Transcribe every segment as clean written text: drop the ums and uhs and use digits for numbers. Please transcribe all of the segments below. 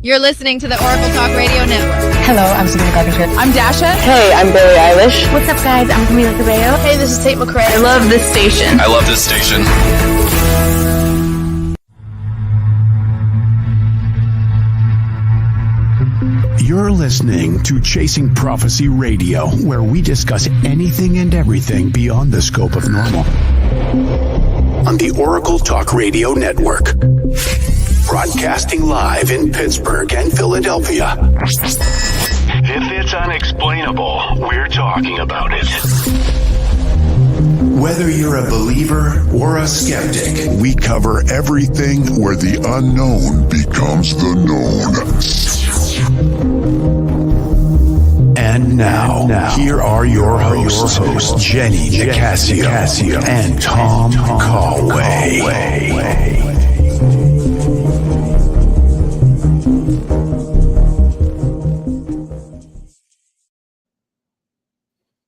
You're listening to the Oracle Talk Radio Network. Hello, I'm Sabrina Carpenter. I'm Dasha. Hey, I'm Billie Eilish. What's up, guys? I'm Camila Cabello. Hey, this is Tate McRae. I love this station. I love this station. You're listening to Chasing Prophecy Radio, where we discuss anything and everything beyond the scope of normal. On the Oracle Talk Radio Network. Broadcasting live in Pittsburgh and Philadelphia. If it's unexplainable, we're talking about it. Whether you're a believer or a skeptic, we cover everything where the unknown becomes the known. And now, here are your hosts, Jenny Nicasio and Tom Callway.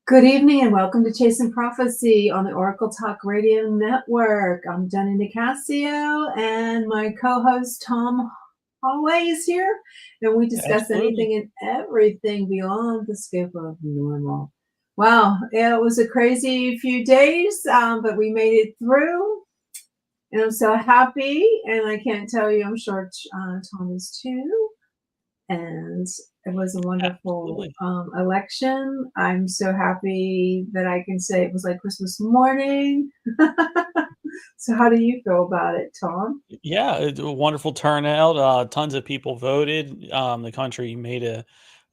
Good evening and welcome to Chasing Prophecy on the Oracle Talk Radio Network. I'm Jenny Nicasio and my co-host Tom Callway is here, and we discuss anything and everything beyond the scope of normal. Wow, it was a crazy few days, but we made it through, and I'm so happy, and I can't tell you, I'm sure Tom is too, and it was a wonderful election. I'm so happy that I can say it was like Christmas morning. So how do you feel about it, Tom? Yeah, it's a wonderful turnout. Tons of people voted. The country made a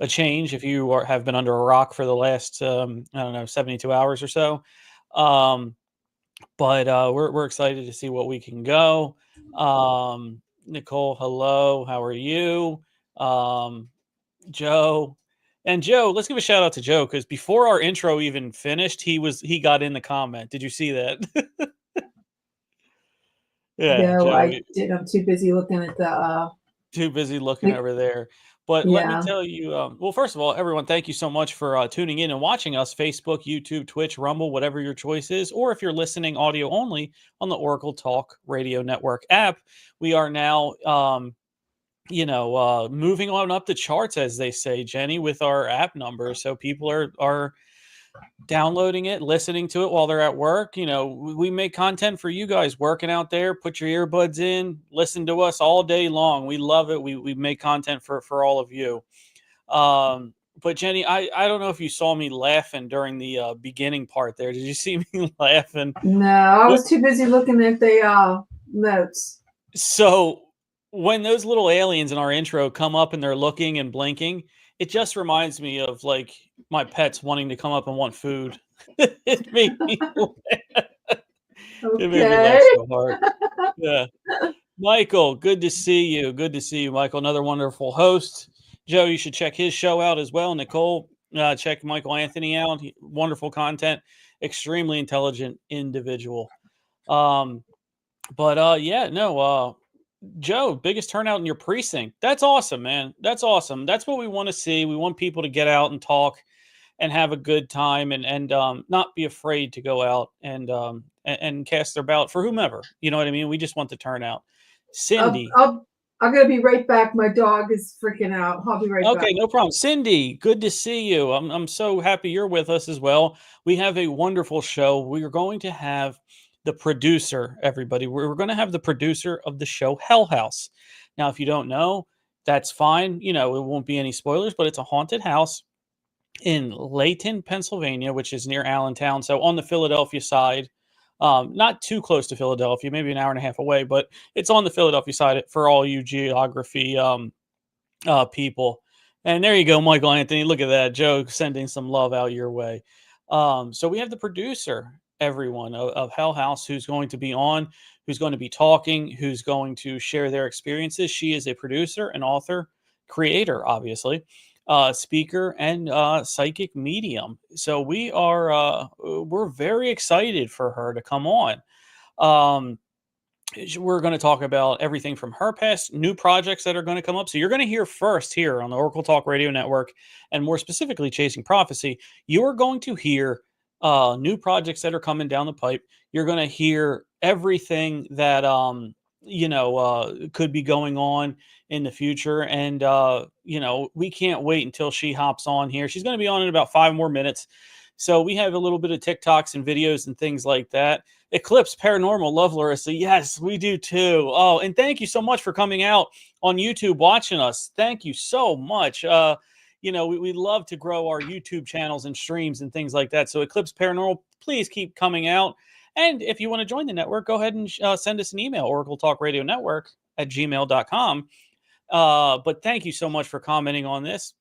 change. If you have been under a rock for the last, 72 hours or so. But we're excited to see what we can go. Nicole, hello. How are you? Joe. And Joe, let's give a shout out to Joe, because before our intro even finished, he got in the comment. Did you see that? Yeah, Joe, I did. I'm too busy looking at the. Too busy looking over there. But let me tell you, well, first of all, everyone, thank you so much for tuning in and watching us, Facebook, YouTube, Twitch, Rumble, whatever your choice is, or if you're listening audio only on the Oracle Talk Radio Network app. We are now, moving on up the charts, as they say, Jenny, with our app numbers. So people are downloading it, listening to it while they're at work. We make content for you guys working out there. Put your earbuds in, listen to us all day long. We love it. We make content for all of you. But Jenny, I don't know if you saw me laughing during the beginning part there. Did you see me laughing? No, I was too busy looking at the notes. So when those little aliens in our intro come up and they're looking and blinking, it just reminds me of like my pets wanting to come up and want food. It made me laugh. Okay. It made me laugh so hard. Yeah. Michael, good to see you. Good to see you, Michael. Another wonderful host. Joe, you should check his show out as well. Nicole, check Michael Anthony out. Wonderful content. Extremely intelligent individual. Joe, biggest turnout in your precinct. That's awesome, man. That's awesome. That's what we want to see. We want people to get out and talk and have a good time and not be afraid to go out and cast their ballot for whomever. You know what I mean? We just want the turnout. Cindy. I'm going to be right back. My dog is freaking out. I'll be right back. Okay, no problem. Cindy, good to see you. I'm so happy you're with us as well. We have a wonderful show. We are going to have the producer, everybody. We're going to have the producer of the show, Hell House. Now, if you don't know, that's fine. It won't be any spoilers, but it's a haunted house in Layton, Pennsylvania, which is near Allentown. So on the Philadelphia side, not too close to Philadelphia, maybe an hour and a half away, but it's on the Philadelphia side for all you geography people. And there you go, Michael Anthony. Look at that. Joe sending some love out your way. So we have the producer, everyone, of Hell House, who's going to be on, who's going to be talking, who's going to share their experiences. She is a producer, an author, creator, obviously, speaker, and psychic medium. So we're very excited for her to come on. We're going to talk about everything from her past, new projects that are going to come up. So you're going to hear first here on the Oracle Talk Radio Network, and more specifically, Chasing Prophecy. You're going to hear new projects that are coming down the pipe. You're going to hear everything that could be going on in the future. And, we can't wait until she hops on here. She's going to be on in about 5 more minutes. So we have a little bit of TikToks and videos and things like that. Eclipse Paranormal, love Laurissa. Yes, we do too. Oh, and thank you so much for coming out on YouTube watching us. Thank you so much. We love to grow our YouTube channels and streams and things like that. So Eclipse Paranormal, please keep coming out. And if you want to join the network, go ahead and send us an email, oracletalkradionetwork@gmail.com. But thank you so much for commenting on this.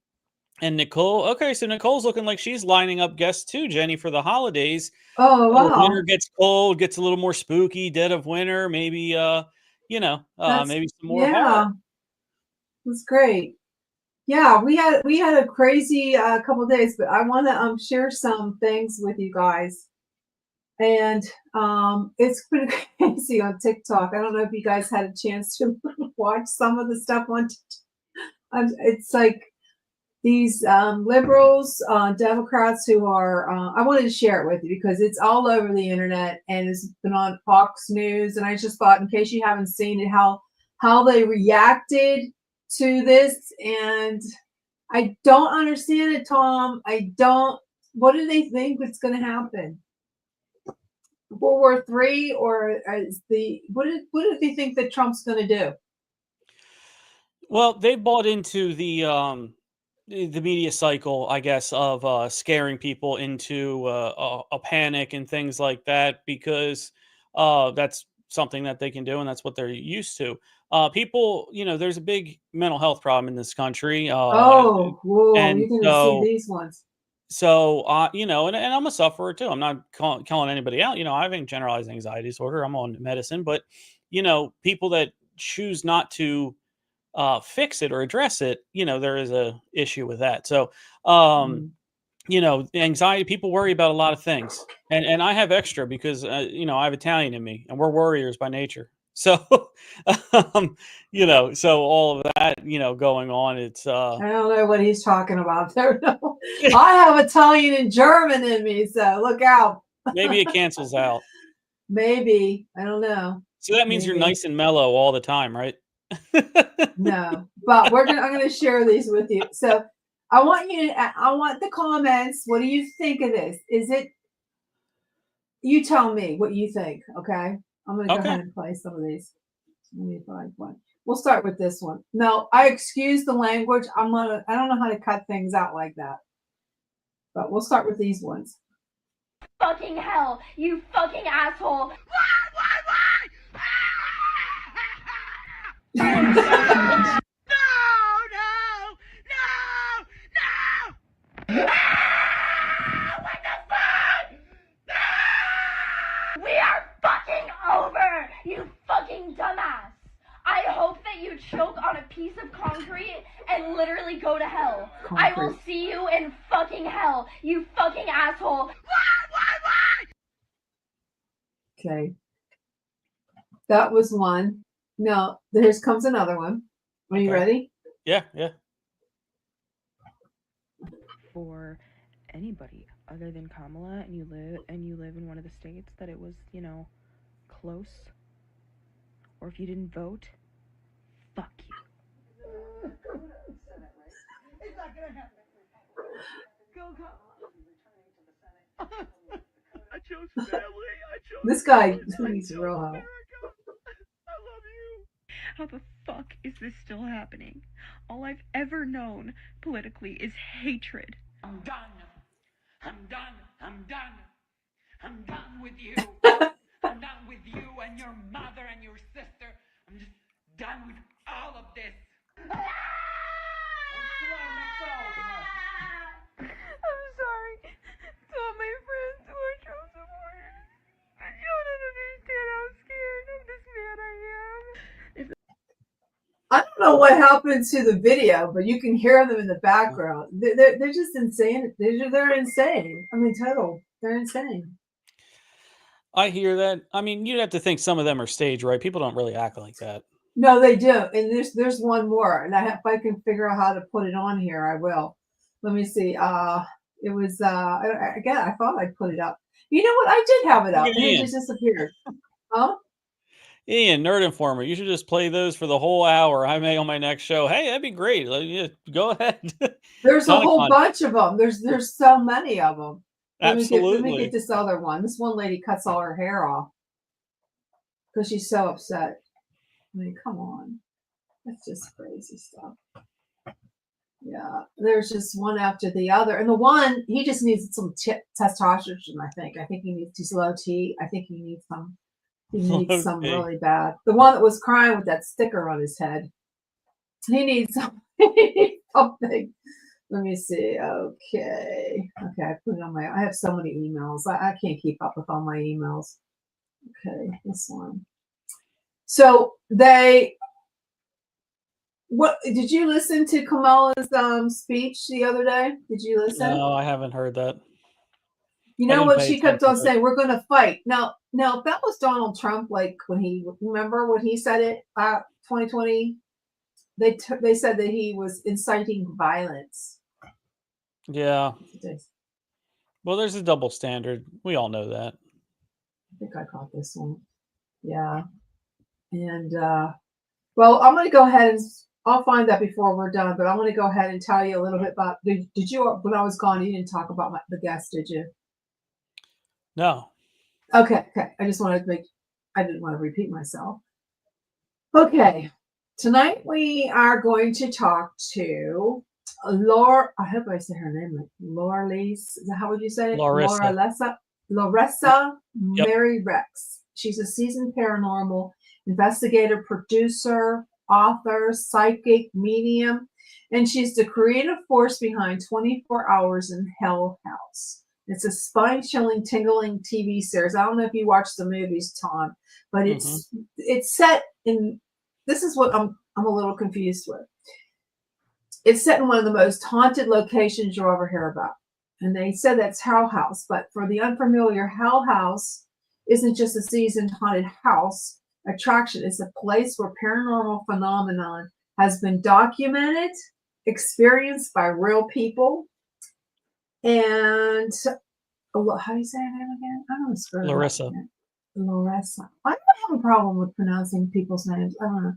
And Nicole, okay, so Nicole's looking like she's lining up guests too, Jenny, for the holidays. Oh, wow. Winter gets cold, gets a little more spooky, dead of winter, maybe, maybe some more horror. That's great. Yeah, we had a crazy couple of days, but I want to share some things with you guys. And it's been crazy on TikTok. I don't know if you guys had a chance to watch some of the stuff on TikTok. It's like these liberals, Democrats who are, I wanted to share it with you because it's all over the internet and it's been on Fox News. And I just thought, in case you haven't seen it, how they reacted to this. And I don't understand it, Tom. What do they think is going to happen? World War III, or what do they think that Trump's going to do? Well, they bought into the media cycle, I guess, of scaring people into a panic and things like that, because that's something that they can do, and that's what they're used to. People, there's a big mental health problem in this country. And you're going to see these ones. So, and I'm a sufferer too. I'm not calling anybody out. I have a generalized anxiety disorder. I'm on medicine, but, people that choose not to fix it or address it, there is a issue with that. So, anxiety, people worry about a lot of things, and I have extra because, I have Italian in me, and we're warriors by nature. So, so all of that, going on, it's, I don't know what he's talking about there. No. I have Italian and German in me, so look out. Maybe it cancels out. Maybe. I don't know. So that means you're nice and mellow all the time, right? No, but I'm going to share these with you. So I want the comments. What do you think of this? You tell me what you think. Okay. I'm going to go ahead and play some of these. Let me find one. We'll start with this one. No, I excuse the language. I don't know how to cut things out like that. But we'll start with these ones. Fucking hell, you fucking asshole. Why? No! What the fuck? No! We are fucking over, you fucking dumbass. I hope that you choke on a piece of concrete and literally go to hell. I will see you in fucking hell, you fucking asshole. Why? Okay. That was one. Now, here comes another one. Are you ready? Yeah. For anybody other than Kamala, and you live in one of the states that it was, close, or if you didn't vote, fuck you. It's not gonna happen. Go, Kamala. I chose family. This guy, he's real hot. I love you. How the fuck is this still happening? All I've ever known politically is hatred. I'm done with you. I'm done with you and your mother and your sister. I'm just done with all of this. I'm sorry to all my friends who are Trump supporters. You don't understand how scared of this man I am. I don't know what happened to the video, but you can hear them in the background. They're just insane. They're insane. I mean, they're insane. I hear that. I mean, you'd have to think some of them are staged, right? People don't really act like that. No, they do. And there's one more. And if I can figure out how to put it on here, I will. Let me see. It was again, I thought I'd put it up. You know what? I did have it up. And it just disappeared. Huh? Ian, Nerd Informer, you should just play those for the whole hour. I may on my next show. Hey, that'd be great. Like, yeah, go ahead. There's a Ton of whole content. bunch of them. There's so many of them. Let me Absolutely. get this other one. This one lady cuts all her hair off because she's so upset. I mean, come on. That's just crazy stuff. Yeah, there's just one after the other. And the one, he just needs some testosterone, I think. I think he needs, he's low T. I think he needs some some Okay. really bad. The one that was crying with that sticker on his head. He needs something. Let me see. Okay. Okay, I put it on I have so many emails. I can't keep up with all my emails. Okay, this one. So what did you listen to Kamala's speech the other day? Did you listen? No, I haven't heard that. You know what she kept on saying? We're going to fight. Now, if that was Donald Trump, like when remember when he said it, 2020, they said that he was inciting violence. Yeah. Well, there's a double standard. We all know that. I think I caught this one. Yeah. And well, I'm going to go ahead and I'll find that before we're done, but I'm going to go ahead and tell you a little bit about. Did you, when I was gone, you didn't talk about the guest, did you? No. Okay. I just wanted to I didn't want to repeat myself. Okay. Tonight we are going to talk to Laura. I hope I say her name right. Laurissa. How would you say it? Laurissa. Laurissa Mary Rex. She's a seasoned paranormal investigator, producer, author, psychic, medium, and she's the creative force behind 24 Hours in Hell House. It's a spine-chilling, tingling TV series. I don't know if you watch the movies, Tom, but it's set in. This is what I'm a little confused with. It's set in one of the most haunted locations you'll ever hear about, and they said that's Hell House. But for the unfamiliar, Hell House isn't just a seasoned haunted house attraction. It's a place where paranormal phenomenon has been documented, experienced by real people. And how do you say her name again? I don't know. Laurissa. Laurissa. I don't have a problem with pronouncing people's names. I don't know.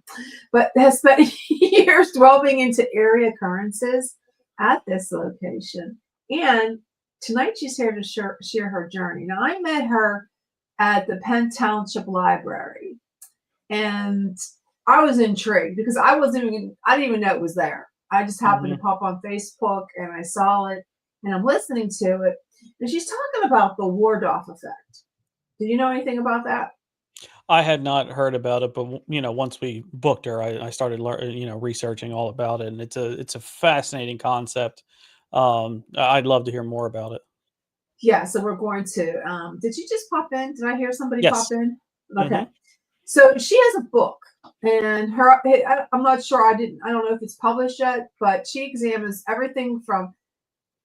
But has spent years delving into area occurrences at this location. And tonight she's here to share her journey. Now, I met her at the Penn Township Library. And I was intrigued because I didn't even know it was there. I just happened to pop on Facebook and I saw it and I'm listening to it. And she's talking about the Wardorf effect. Did you know anything about that? I had not heard about it, but once we booked her, I started researching all about it, and it's a fascinating concept. I'd love to hear more about it. Yeah, so we're going to. Did you just pop in? Did I hear somebody pop in? Okay. So she has a book, and I'm not sure. I don't know if it's published yet, but she examines everything from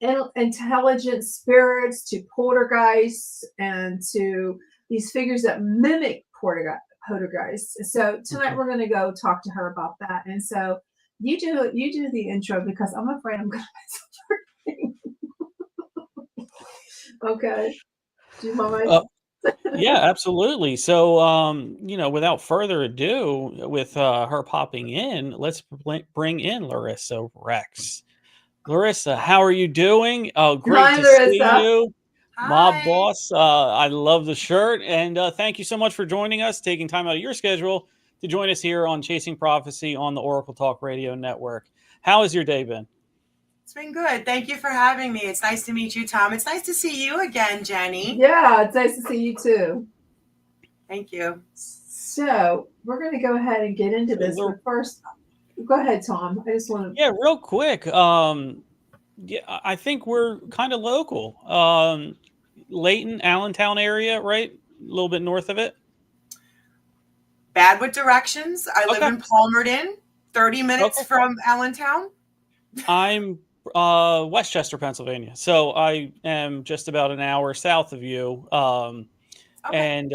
intelligent spirits to poltergeists and to these figures that mimic poltergeists. So tonight we're going to go talk to her about that. And so you do the intro because I'm afraid I'm going to miss everything. Okay. Do you mind? Yeah, absolutely. So, without further ado, with her popping in, let's bring in Laurissa Rex. Laurissa, how are you doing? Oh, great Hi, to Laurissa. see you. Hi. Mob boss, I love the shirt. And thank you so much for joining us, taking time out of your schedule to join us here on Chasing Prophecy on the Oracle Talk Radio Network. How has your day been? It's been good. Thank you for having me. It's nice to meet you, Tom. It's nice to see you again, Jenny. Yeah, it's nice to see you too. Thank you. So we're going to go ahead and get into this. But first, go ahead, Tom. I just want to. Yeah, real quick. I think we're kind of local. Layton, Allentown area, right? A little bit north of it. Bad with directions. I live in Palmerton, 30 minutes from Allentown. I'm Westchester, Pennsylvania. So I am just about an hour south of you. And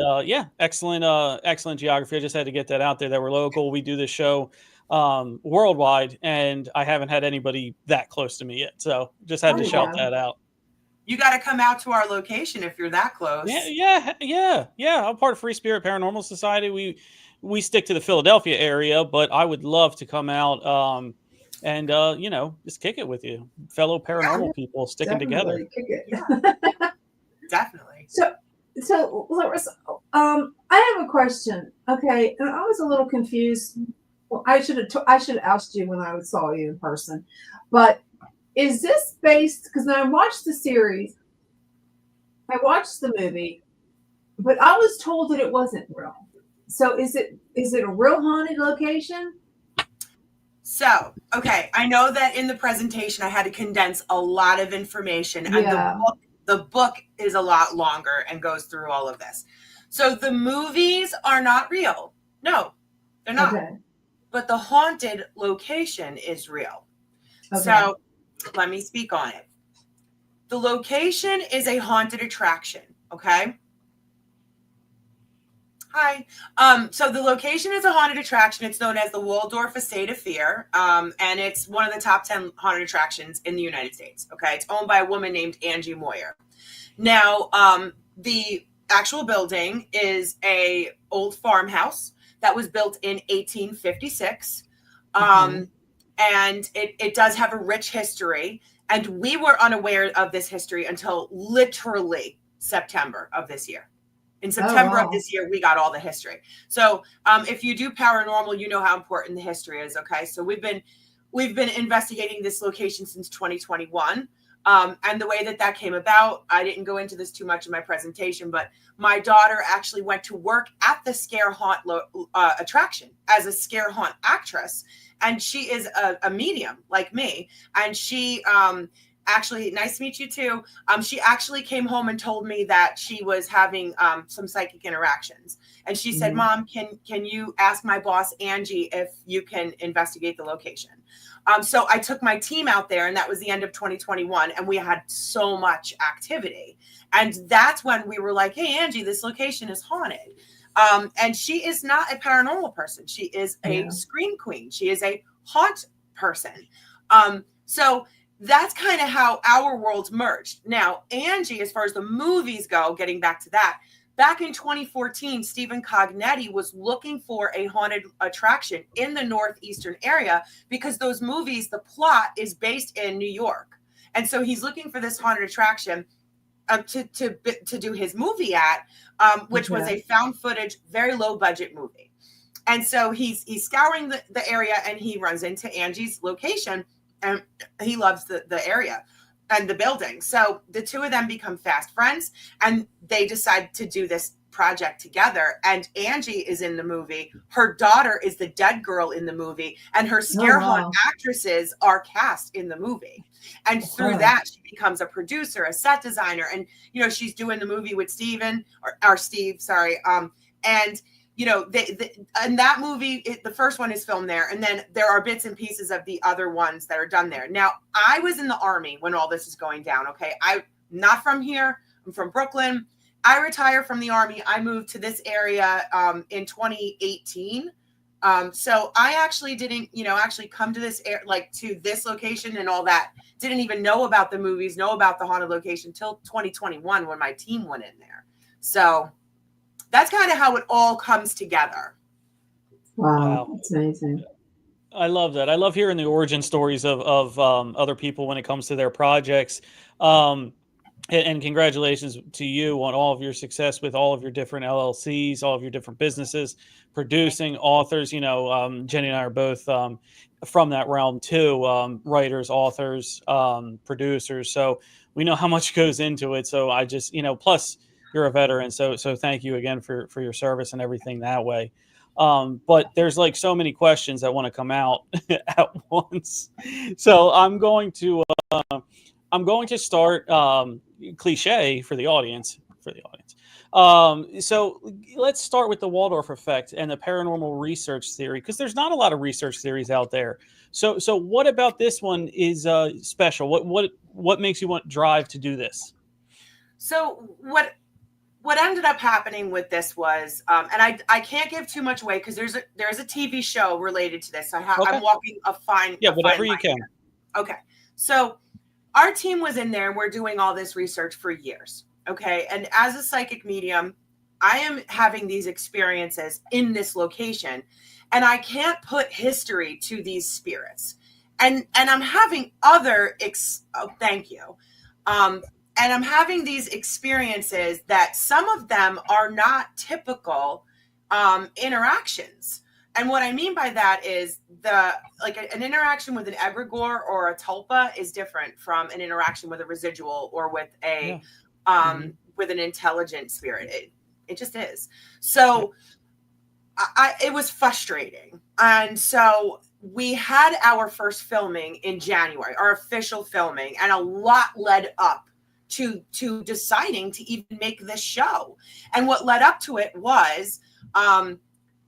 excellent geography. I just had to get that out there that we're local. We do this show worldwide, and I haven't had anybody that close to me yet. So just had to shout that out. You got to come out to our location if you're that close. Yeah. I'm part of Free Spirit Paranormal Society. we stick to the Philadelphia area, but I would love to come out and just kick it with you, fellow paranormal people sticking together. Kick it. Yeah. Definitely. So Larissa, I have a question. Okay, and I was a little confused. Well, I should have asked you when I saw you in person. But is this based? Because when I watched the series, I watched the movie, but I was told that it wasn't real. So is it a real haunted location? So, okay, I know that in the presentation I had to condense a lot of information, and the book is a lot longer and goes through all of this. So the movies are not real. No, they're not. Okay. But the haunted location is real. Okay. So let me speak on it. The location is a haunted attraction, okay? Hi. So the location is a haunted attraction. It's known as the Waldorf Estate of Fear, and it's one of the top 10 haunted attractions in the United States, okay? It's owned by a woman named Angie Moyer. Now, the actual building is a old farmhouse that was built in 1856, and it does have a rich history, and we were unaware of this history until literally September of this year. In September of this year, we got all the history. So if you do paranormal, you know how important the history is. Okay, so we've been investigating this location since 2021, and the way that came about, I didn't go into this too much in my presentation, but my daughter actually went to work at the scare haunt attraction as a scare haunt actress, and she is a medium like me, and she actually, nice to meet you too. She actually came home and told me that she was having some psychic interactions. And she said, Mom, can you ask my boss, Angie, if you can investigate the location? So I took my team out there, and that was the end of 2021. And we had so much activity. And that's when we were like, hey, Angie, this location is haunted. And she is not a paranormal person. She is a scream queen. She is a haunt person. So that's kind of how our worlds merged. Now, Angie, as far as the movies go, getting back to that, back in 2014, Stephen Cognetti was looking for a haunted attraction in the northeastern area because those movies, the plot is based in New York. And so he's looking for this haunted attraction to do his movie at, which was a found footage, very low budget movie. And so he's scouring the area, and he runs into Angie's location. And he loves the area and the building. So the two of them become fast friends, and they decide to do this project together. And Angie is in the movie. Her daughter is the dead girl in the movie, and her scare haunt actresses are cast in the movie. And through that, she becomes a producer, a set designer. And, she's doing the movie with Steve, sorry. And, and that movie, the first one is filmed there. And then there are bits and pieces of the other ones that are done there. Now, I was in the Army when all this is going down. Okay. I'm not from here. I'm from Brooklyn. I retired from the Army. I moved to this area in 2018. So I actually didn't, come to this to this location and all that. Didn't even know about the movies, know about the haunted location till 2021 when my team went in there. So that's kind of how it all comes together. Wow. That's amazing. I love that. I love hearing the origin stories of other people when it comes to their projects. And congratulations to you on all of your success with all of your different LLCs, all of your different businesses, producing, authors. Jenny and I are both from that realm too, writers, authors, producers. So we know how much goes into it. So I just, plus you're a veteran. So thank you again for your service and everything that way. But there's so many questions that want to come out at once. So I'm going to start cliche for the audience. So let's start with the Waldorf effect and the paranormal research theory, because there's not a lot of research theories out there. So what about this one is special? What makes you want drive to do this? So what ended up happening with this was, and I can't give too much away because there's a TV show related to this. I'm walking a fine. Yeah, whatever you can. Okay, so our team was in there, and we're doing all this research for years. Okay, and as a psychic medium, I am having these experiences in this location, and I can't put history to these spirits. And I'm having other thank you. And I'm having these experiences that some of them are not typical interactions. And what I mean by that is an interaction with an egregore or a tulpa is different from an interaction with a residual or with a with an intelligent spirit. It just is. So it was frustrating. And so we had our first filming in January, our official filming, and a lot led up to deciding to even make this show. And what led up to it was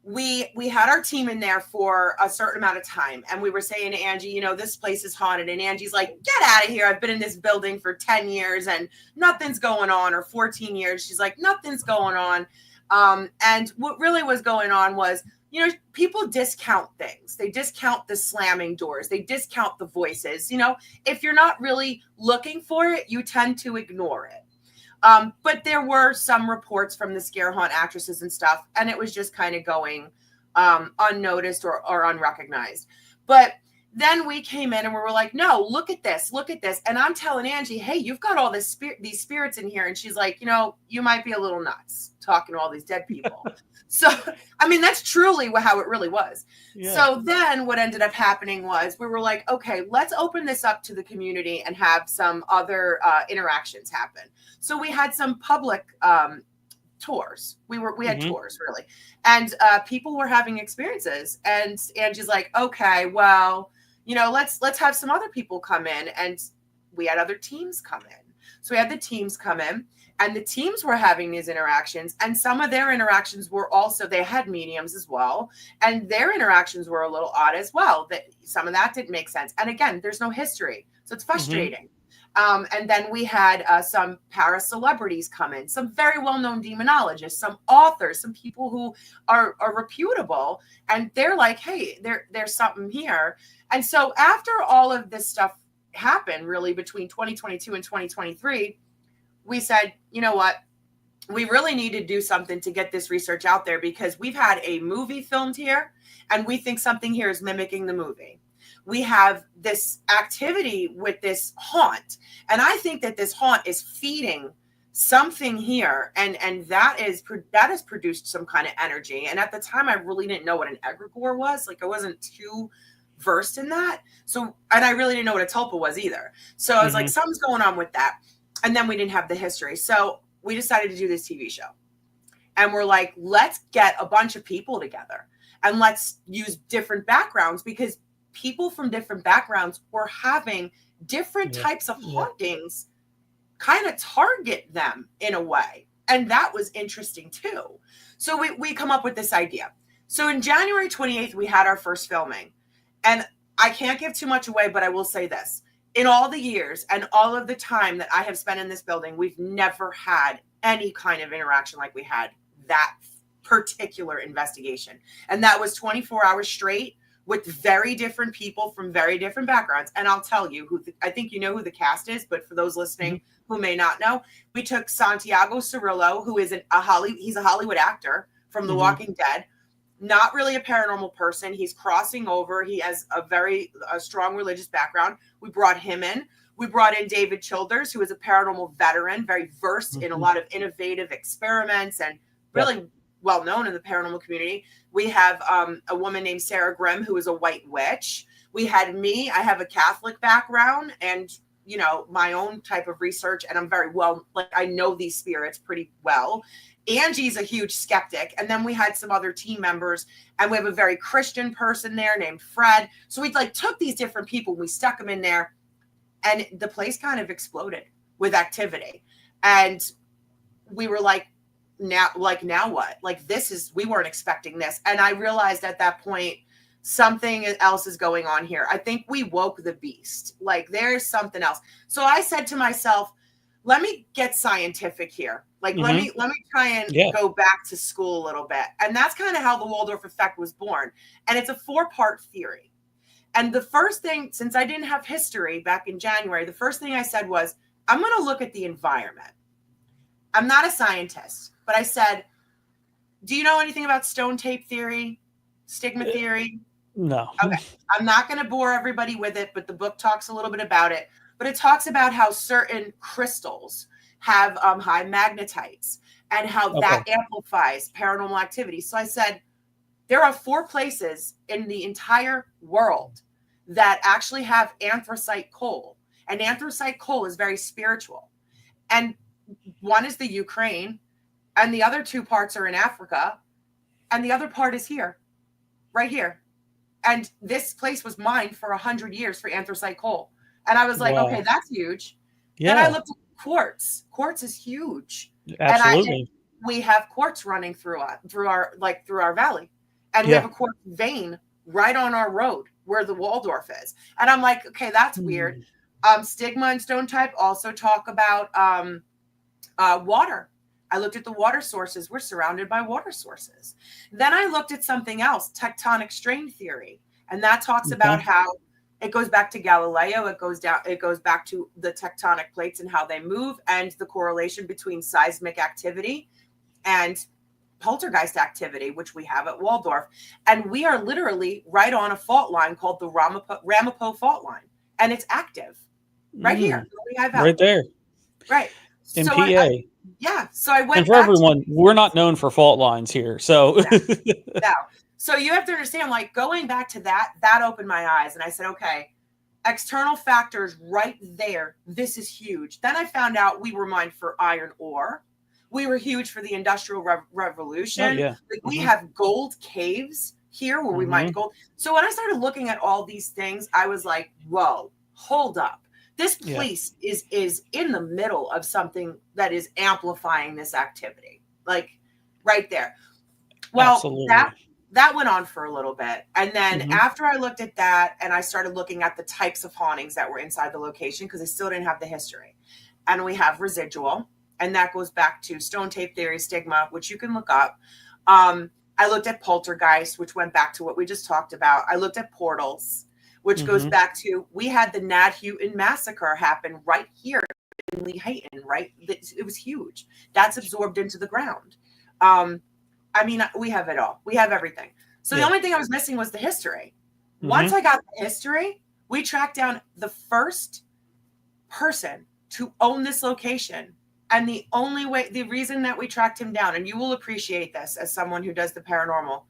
we had our team in there for a certain amount of time, and we were saying to Angie, this place is haunted, and Angie's like, get out of here. I've been in this building for 10 years and nothing's going on, or 14 years. She's like, nothing's going on. And what really was going on was, people discount things. They discount the slamming doors. They discount the voices. If you're not really looking for it, you tend to ignore it. But there were some reports from the scare haunt actresses and stuff, and it was just kind of going unnoticed or unrecognized. But then we came in and we were like, no, look at this. And I'm telling Angie, hey, you've got all these spirits in here. And she's like, you might be a little nuts talking to all these dead people. So, I mean, that's truly how it really was. Yeah. So then what ended up happening was we were like, okay, let's open this up to the community and have some other interactions happen. So we had some public tours. We had tours, really. And people were having experiences. And Angie's like, okay, well, let's have some other people come in. And we had other teams come in. So we had the teams come in, and the teams were having these interactions, and some of their interactions were also, they had mediums as well, and their interactions were a little odd as well. That some of that didn't make sense. And again, there's no history, so it's frustrating. And then we had some para-celebrities come in, some very well-known demonologists, some authors, some people who are reputable, and they're like, hey, there's something here. And so after all of this stuff happened, really between 2022 and 2023, we said, you know what? We really need to do something to get this research out there, because we've had a movie filmed here, and we think something here is mimicking the movie. We have this activity with this haunt, and I think that this haunt is feeding something here, and that has produced some kind of energy. And at the time, I really didn't know what an egregore was. Like, I wasn't too versed in that. So, and I really didn't know what a tulpa was either. So I was like, something's going on with that. And then we didn't have the history. So we decided to do this TV show. And we're like, let's get a bunch of people together and let's use different backgrounds, because people from different backgrounds were having different types of hauntings kind of target them in a way. And that was interesting too. So we come up with this idea. So in January 28th, we had our first filming. And I can't give too much away, but I will say this. In all the years and all of the time that I have spent in this building, we've never had any kind of interaction like we had that particular investigation. And that was 24 hours straight with very different people from very different backgrounds. And I'll tell you I think you know who the cast is, but for those listening who may not know, we took Santiago Cirillo, who is he's a Hollywood actor from The Walking Dead. Not really a paranormal person. He's crossing over. He has a strong religious background. We brought him in. We brought in David Childers, who is a paranormal veteran, very versed in a lot of innovative experiments and really well known in the paranormal community. We have a woman named Sarah Grimm, who is a white witch. We had me. I have a Catholic background and, my own type of research. And I'm very well, I know these spirits pretty well. Angie's a huge skeptic. And then we had some other team members, and we have a very Christian person there named Fred. So we took these different people, we stuck them in there, and the place kind of exploded with activity. And we were like, now what? We weren't expecting this. And I realized at that point, something else is going on here. I think we woke the beast. There's something else. So I said to myself, let me get scientific here. Let me try and go back to school a little bit. And that's kind of how the Waldorf effect was born. And it's a 4-part theory. And the first thing, since I didn't have history back in January, the first thing I said was, I'm going to look at the environment. I'm not a scientist, but I said, Do you know anything about stone tape theory, stigma theory? No. Okay. I'm not going to bore everybody with it, but the book talks a little bit about it. But it talks about how certain crystals have high magnetites and how that amplifies paranormal activity. So I said, there are 4 places in the entire world that actually have anthracite coal. And anthracite coal is very spiritual. And one is the Ukraine, and the other 2 parts are in Africa, and the other part is here, right here. And this place was mined for 100 years for anthracite coal. And I was like, okay, that's huge. Yeah. Then I looked at quartz. Quartz is huge. Absolutely. And we have quartz running through our valley. And we have a quartz vein right on our road where the Waldorf is. And I'm like, okay, that's weird. Stigma and stone type also talk about water. I looked at the water sources. We're surrounded by water sources. Then I looked at something else, tectonic strain theory. And that talks about how it goes back to Galileo. It goes back to the tectonic plates and how they move and the correlation between seismic activity and poltergeist activity, which we have at Waldorf. And we are literally right on a fault line called the Ramapo fault line. And it's active right here. Right there. Right. In so PA. So I went and for everyone, we're not known for fault lines here. So no. So you have to understand, like, going back to that opened my eyes. And I said, okay, external factors right there. This is huge. Then I found out we were mined for iron ore. We were huge for the Industrial Revolution. Oh, yeah. Like, we have gold caves here where we mine gold. So when I started looking at all these things, I was like, whoa, hold up. This place is in the middle of something that is amplifying this activity, like right there. Well, Absolutely. that went on for a little bit. And then after I looked at that and I started looking at the types of hauntings that were inside the location, because I still didn't have the history. And we have residual, and that goes back to stone tape theory, stigma, which you can look up. I looked at poltergeist, which went back to what we just talked about. I looked at portals, which goes back to, we had the Nad Houghton massacre happen right here in Lehighton, right? It was huge. That's absorbed into the ground. I mean, we have it all. We have everything. So the only thing I was missing was the history. Once I got the history, we tracked down the first person to own this location. And the reason that we tracked him down, and you will appreciate this as someone who does the paranormal,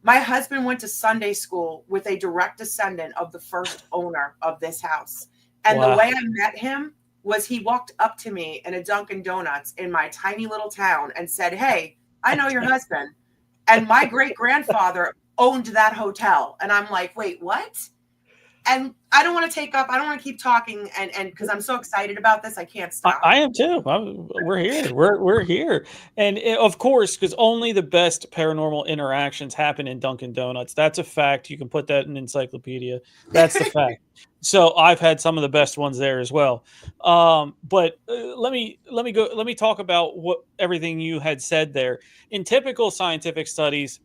my husband went to Sunday school with a direct descendant of the first owner of this house. And the way I met him was he walked up to me in a Dunkin' Donuts in my tiny little town and said, hey, I know your husband. And my great-grandfather owned that hotel. And I'm like, wait, what? And I don't want to keep talking. And because I'm so excited about this, I can't stop. I am too. We're here. We're here. And of course, because only the best paranormal interactions happen in Dunkin' Donuts. That's a fact. You can put that in encyclopedia. That's the fact. So I've had some of the best ones there as well. But let me talk about what everything you had said there. In typical scientific studies,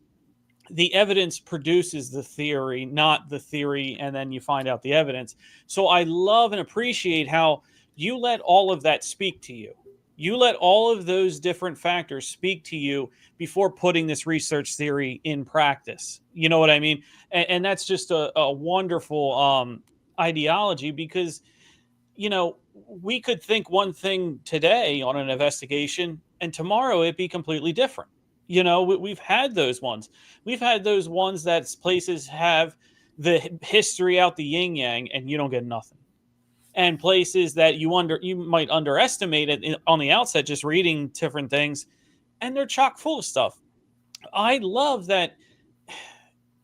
the evidence produces the theory, not the theory, and then you find out the evidence. So I love and appreciate how you let all of that speak to you. You let all of those different factors speak to you before putting this research theory in practice. You know what I mean? And that's just a wonderful ideology, because, you know, we could think one thing today on an investigation and tomorrow it'd be completely different. You know, we've had those ones. We've had those ones that places have the history out the yin yang and you don't get nothing. And places that you might underestimate it on the outset, just reading different things, and they're chock full of stuff. I love that.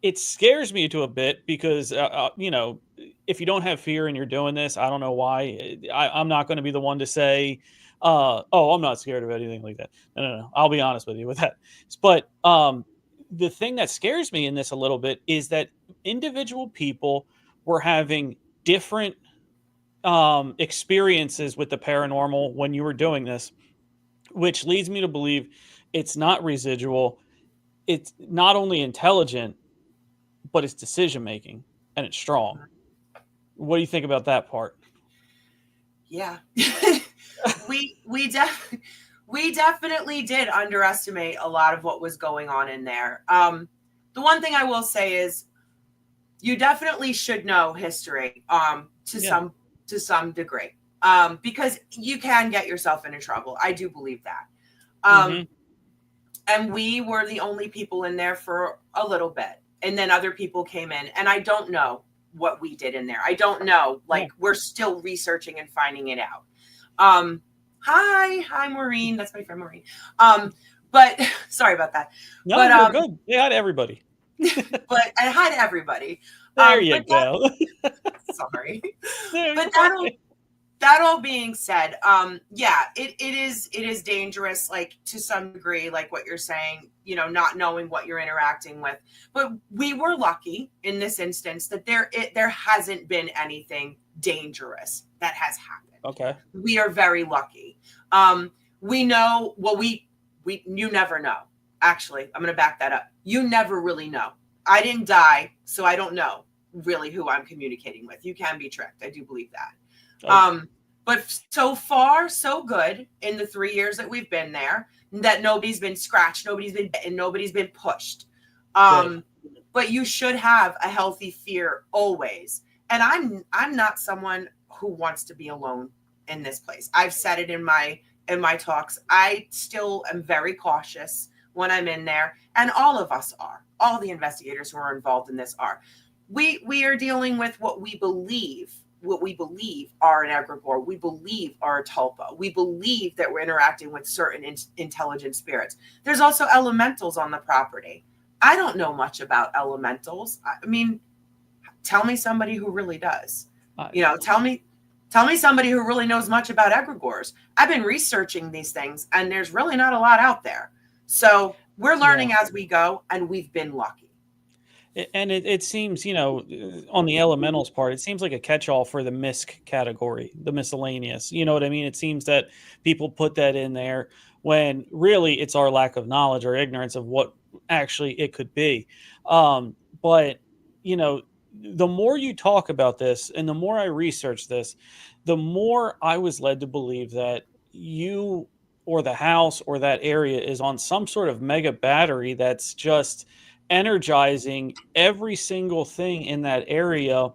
It scares me to a bit because, you know, if you don't have fear and you're doing this, I don't know why. I'm not going to be the one to say, I'm not scared of anything like that. No. I'll be honest with you with that. But the thing that scares me in this a little bit is that individual people were having different experiences with the paranormal when you were doing this, which leads me to believe it's not residual. It's not only intelligent, but it's decision-making and it's strong. What do you think about that part? Yeah. we We definitely did underestimate a lot of what was going on in there. The one thing I will say is you definitely should know history to some degree, because you can get yourself into trouble. I do believe that. And we were the only people in there for a little bit, and then other people came in, and I don't know what we did in there. I don't know. Like, we're still researching and finding it out. Hi, Maureen. That's my friend Maureen. But sorry about that. No, but you're good. Say hi to everybody. But I hi to everybody. There you go. Sorry. There But that all being said, it is dangerous, like, to some degree, like what you're saying, you know, not knowing what you're interacting with. But we were lucky in this instance that there hasn't been anything dangerous that has happened. Okay. We are very lucky. We know, well, you never know. Actually, I'm going to back that up. You never really know. I didn't die, so I don't know really who I'm communicating with. You can be tricked. I do believe that. Okay. But so far, so good in the 3 years that we've been there, that nobody's been scratched, nobody's been bitten, nobody's been pushed. But you should have a healthy fear always. And I'm not someone who wants to be alone in this place. I've said it in my talks. I still am very cautious when I'm in there, and all of us are. All the investigators who are involved in this are. We are dealing with what we believe are an egregore. We believe are a tulpa. We believe that we're interacting with certain intelligent spirits. There's also elementals on the property. I don't know much about elementals. I mean, tell me somebody who really does. Tell me somebody who really knows much about egregores. I've been researching these things, and there's really not a lot out there. So we're learning as we go, and we've been lucky. And it seems, on the elementals part, it seems like a catch-all for the misc category, the miscellaneous. You know what I mean? It seems that people put that in there when really it's our lack of knowledge or ignorance of what actually it could be. But, the more you talk about this and the more I research this, the more I was led to believe that you or the house or that area is on some sort of mega battery that's just energizing every single thing in that area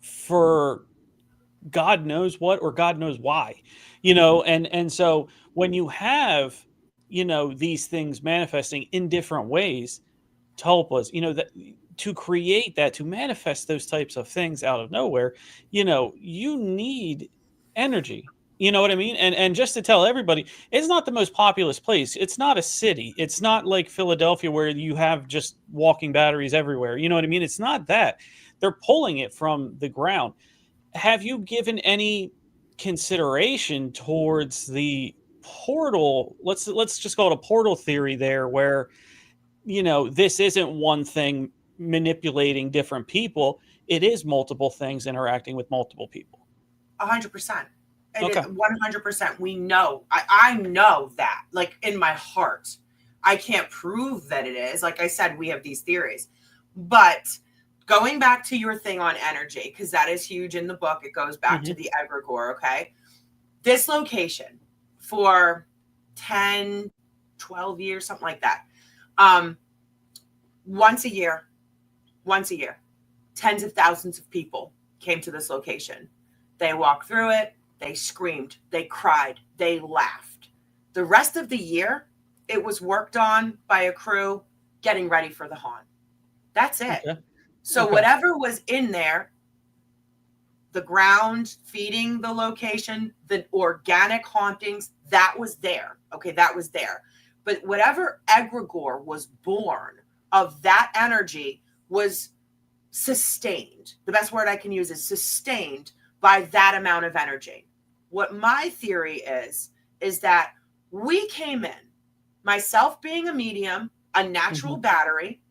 for God knows what or God knows why, and so when you have, these things manifesting in different ways, tulpas, that to create that, to manifest those types of things out of nowhere, you need energy. You know what I mean? And just to tell everybody, it's not the most populous place. It's not a city. It's not like Philadelphia where you have just walking batteries everywhere. You know what I mean? It's not that. They're pulling it from the ground. Have you given any consideration towards the portal? Let's just call it a portal theory there, where this isn't one thing manipulating different people. It is multiple things interacting with multiple people. 100%. Okay. 100%. We know. I know that, like, in my heart. I can't prove that it is. Like I said, we have these theories. But going back to your thing on energy, because that is huge in the book. It goes back to the egregore, okay? This location for 10, 12 years, something like that. Once a year, tens of thousands of people came to this location. They walked through it. They screamed. They cried. They laughed. The rest of the year, it was worked on by a crew getting ready for the haunt. That's it. Okay. So whatever was in there, the ground feeding the location, the organic hauntings, that was there. Okay, that was there. But whatever egregore was born of that energy was sustained. The best word I can use is sustained by that amount of energy. What my theory is that we came in, myself being a medium, a natural battery,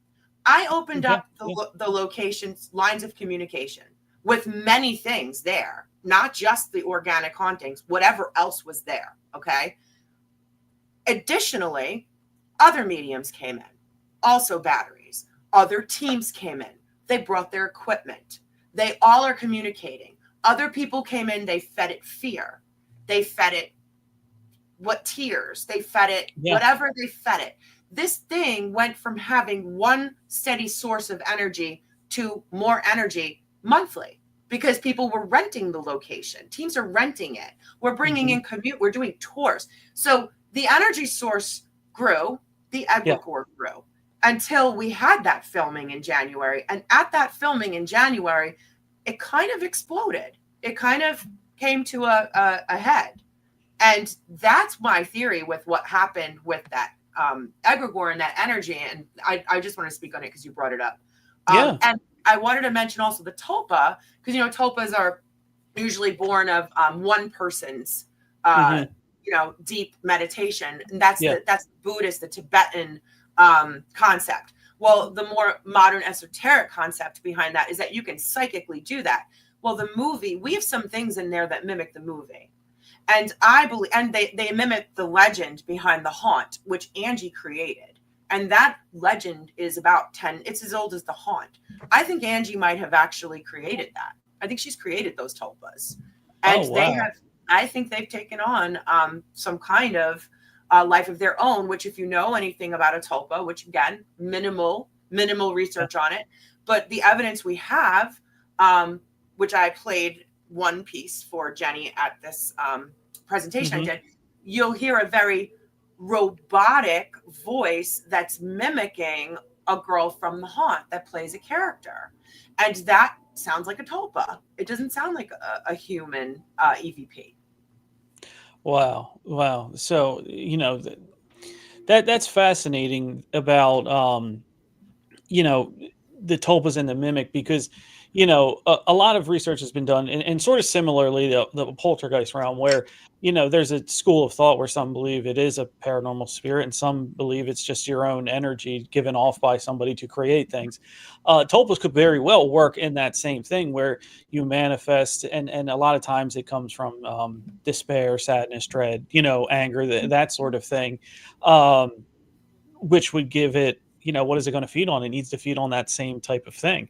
I opened up the location's lines of communication with many things there, not just the organic hauntings, whatever else was there, okay? Additionally, other mediums came in, also batteries. Other teams came in. They brought their equipment. They all are communicating. Other people came in, they fed it fear. They fed it what tears, they fed it, Yeah. whatever they fed it. This thing went from having one steady source of energy to more energy monthly because people were renting the location. Teams are renting it. We're bringing in commute. We're doing tours. So the energy source grew, the egregore grew until we had that filming in January. And at that filming in January, it kind of exploded. It kind of came to a head. And that's my theory with what happened with that egregore and that energy. And I just want to speak on it because you brought it up. And I wanted to mention also the tulpa, because, you know, tulpas are usually born of one person's, you know, deep meditation. And that's that's the Buddhist, the Tibetan concept. Well, the more modern esoteric concept behind that is that you can psychically do that. Well, the movie, we have some things in there that mimic the movie. And I believe, and they mimic the legend behind The Haunt, which Angie created. And that legend is about it's as old as The Haunt. I think Angie might have actually created that. I think she's created those tulpas. And I think they've taken on some kind of life of their own, which if you know anything about a tulpa, which again, minimal research on it, but the evidence we have, which I played one piece for Jenny at this presentation I did, you'll hear a very robotic voice that's mimicking a girl from The Haunt that plays a character. And that sounds like a tulpa. It doesn't sound like a human EVP. Wow. So, you know, that's fascinating about, you know, the tulpas and the mimic, because, you know, a lot of research has been done and sort of similarly the poltergeist realm, where, you know, there's a school of thought where some believe it is a paranormal spirit and some believe it's just your own energy given off by somebody to create things. Tulpas could very well work in that same thing where you manifest, and a lot of times it comes from despair, sadness, dread, you know, anger, that sort of thing, which would give it, you know, what is it going to feed on? It needs to feed on that same type of thing.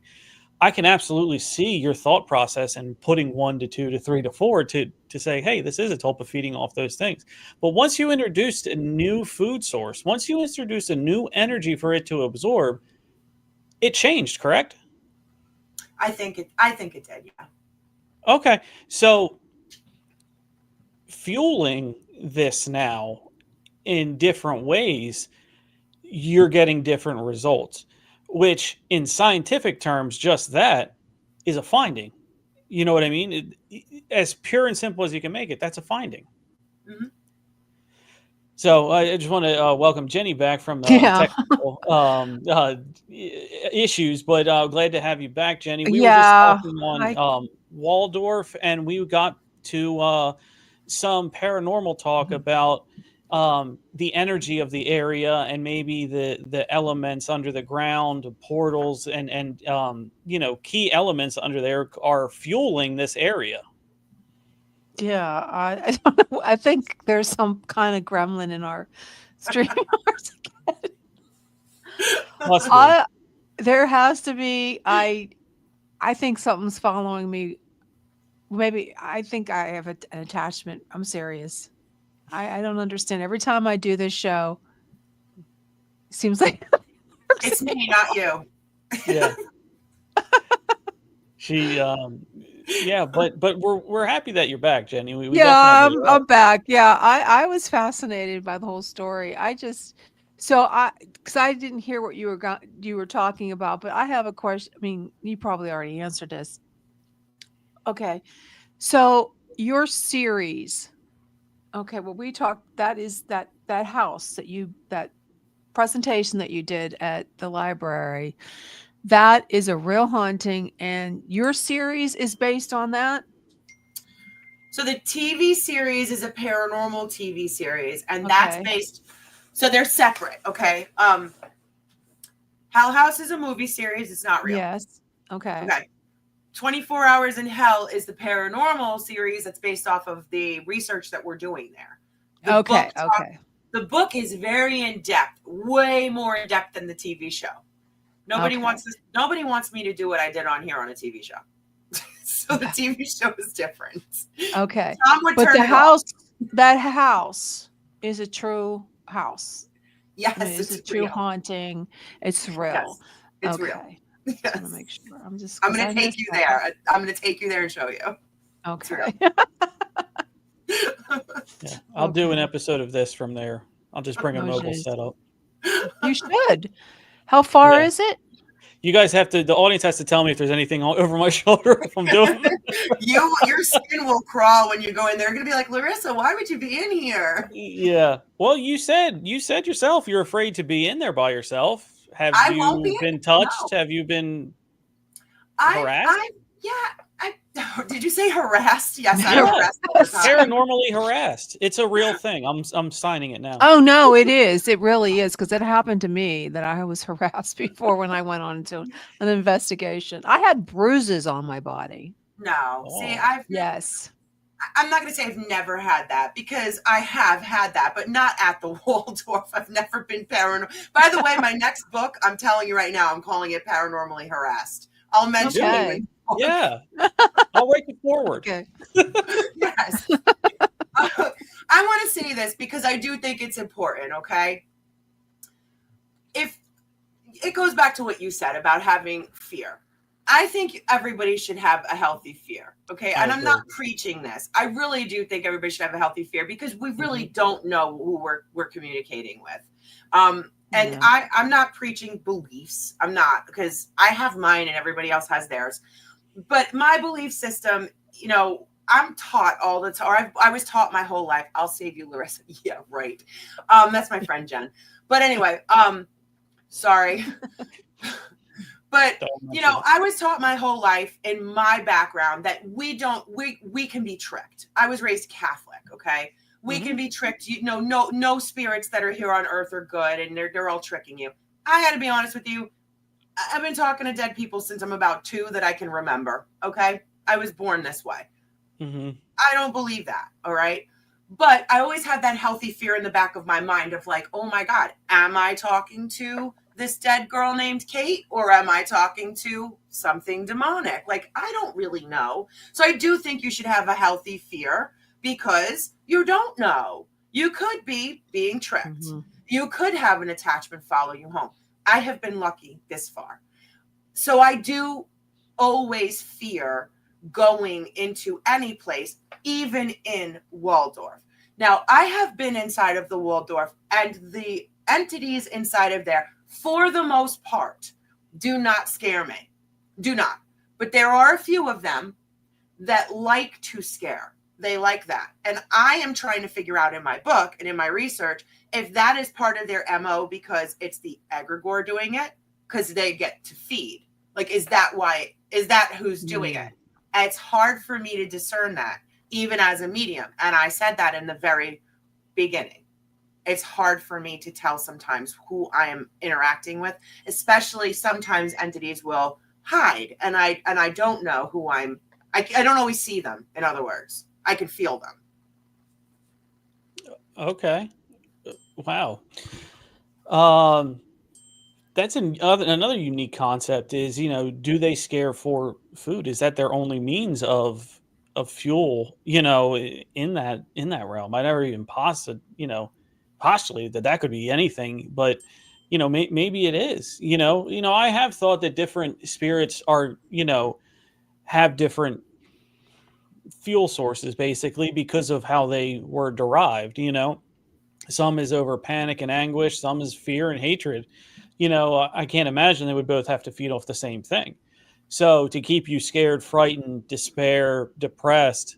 I can absolutely see your thought process and putting 1 to 2 to 3 to 4 to say, hey, this is a tulpa feeding off those things. But once you introduced a new food source, once you introduced a new energy for it to absorb, it changed, correct? I think it did, yeah. Okay. So fueling this now in different ways, you're getting different results, which in scientific terms, just that is a finding. You know what I mean? As pure and simple as you can make it, that's a finding. So I just want to welcome Jenny back from the technical issues, but glad to have you back, Jenny. We were just talking on Waldorf, and we got to some paranormal talk about the energy of the area and maybe the elements under the ground, portals, and you know, key elements under there are fueling this area. Yeah, I don't know. I think there's some kind of gremlin in our stream. There has to be. I think something's following me. Maybe I think I have an attachment. I'm serious. I don't understand. Every time I do this show, it seems like it's me, not you. Yeah. She yeah, but we're happy that you're back, Jenny. We I'm back. Yeah, I was fascinated by the whole story. Because I didn't hear what you were talking about, but I have a question. I mean, you probably already answered this. Okay, so your series. Okay, well, we talked. That is that house that presentation that you did at the library. That is a real haunting, and your series is based on that? So the TV series is a paranormal TV series, and that's based. So they're separate, okay? Hell House is a movie series. It's not real. Yes. Okay. 24 Hours in Hell is the paranormal series that's based off of the research that we're doing there. The book is very in-depth, way more in-depth than the TV show. Nobody wants me to do what I did on here on a TV show. So the TV show is different. Okay. Tom would but turn the it house, off. that house, is a true house. Yes, I mean, it's a it's true real. haunting. It's real. Yes, it's real. Okay. Just want to Yes. make sure. I'm just I'm because gonna I take missed you that. there. I'm gonna take you there and show you. It's real. Okay. Yeah, I'll do an Okay. episode of this from there. I'll just bring a Oh, mobile jeez. setup. You should. How far Yeah. is it? You guys have to. The audience has to tell me if there's anything over my shoulder if I'm doing it. Your skin will crawl when you go in. They're gonna be like, Laurissa, why would you be in here? Yeah. Well, you said yourself you're afraid to be in there by yourself. Have I won't be you in been it. touched? No. Have you been harassed? Did you say harassed? Yes, I'm harassed all the time. Paranormally harassed. It's a real thing. I'm signing it now. Oh no, it is. It really is because it happened to me that I was harassed before when I went on to an investigation. I had bruises on my body. No. Oh. See, Yes. I'm not going to say I've never had that because I have had that, but not at the Waldorf. I've never been paranormal. By the way, my next book, I'm telling you right now, I'm calling it Paranormally Harassed. I'll mention you Okay. in the book. Yeah. I'll write it forward. Okay. Yes. I want to say this because I do think it's important, okay? If it goes back to what you said about having fear. I think everybody should have a healthy fear, okay? I And I'm not agree. preaching this. I really do think everybody should have a healthy fear because we really don't know who we're communicating with. And Yeah. I'm not preaching beliefs. I'm not, because I have mine and everybody else has theirs. But my belief system, you know, I'm taught all the time. Or I was taught my whole life. I'll save you, Laurissa. Yeah, right. That's my friend Jen. But anyway, sorry. But you know, I was taught my whole life in my background that we can be tricked. I was raised Catholic, okay? We can be tricked. You know, no spirits that are here on earth are good, and they're all tricking you. I got to be honest with you. I've been talking to dead people since I'm about 2 that I can remember. Okay, I was born this way. I don't believe that. All right. But I always had that healthy fear in the back of my mind of like, oh my God, am I talking to this dead girl named Kate, or am I talking to something demonic? Like, I don't really know. So I do think you should have a healthy fear because you don't know. You could be being tricked. You could have an attachment follow you home. I have been lucky this far. So I do always fear going into any place, even in Waldorf. Now, I have been inside of the Waldorf, and the entities inside of there, for the most part, do not scare me. Do not. But there are a few of them that like to scare. They like that. And I am trying to figure out in my book and in my research if that is part of their MO because it's the egregore doing it, because they get to feed. Like, is that who's doing it? And it's hard for me to discern that, even as a medium. And I said that in the very beginning. It's hard for me to tell sometimes who I am interacting with, especially sometimes entities will hide, and I don't know who I don't always see them. In other words, I can feel them. Okay. Wow. That's another unique concept is, you know, do they scare for food? Is that their only means of fuel, you know, in that realm? I never even postulated that could be anything, but you know, maybe it is, you know, I have thought that different spirits are, you know, have different fuel sources basically because of how they were derived, you know. Some is over panic and anguish, some is fear and hatred. You know, I can't imagine they would both have to feed off the same thing. So to keep you scared, frightened, despair, depressed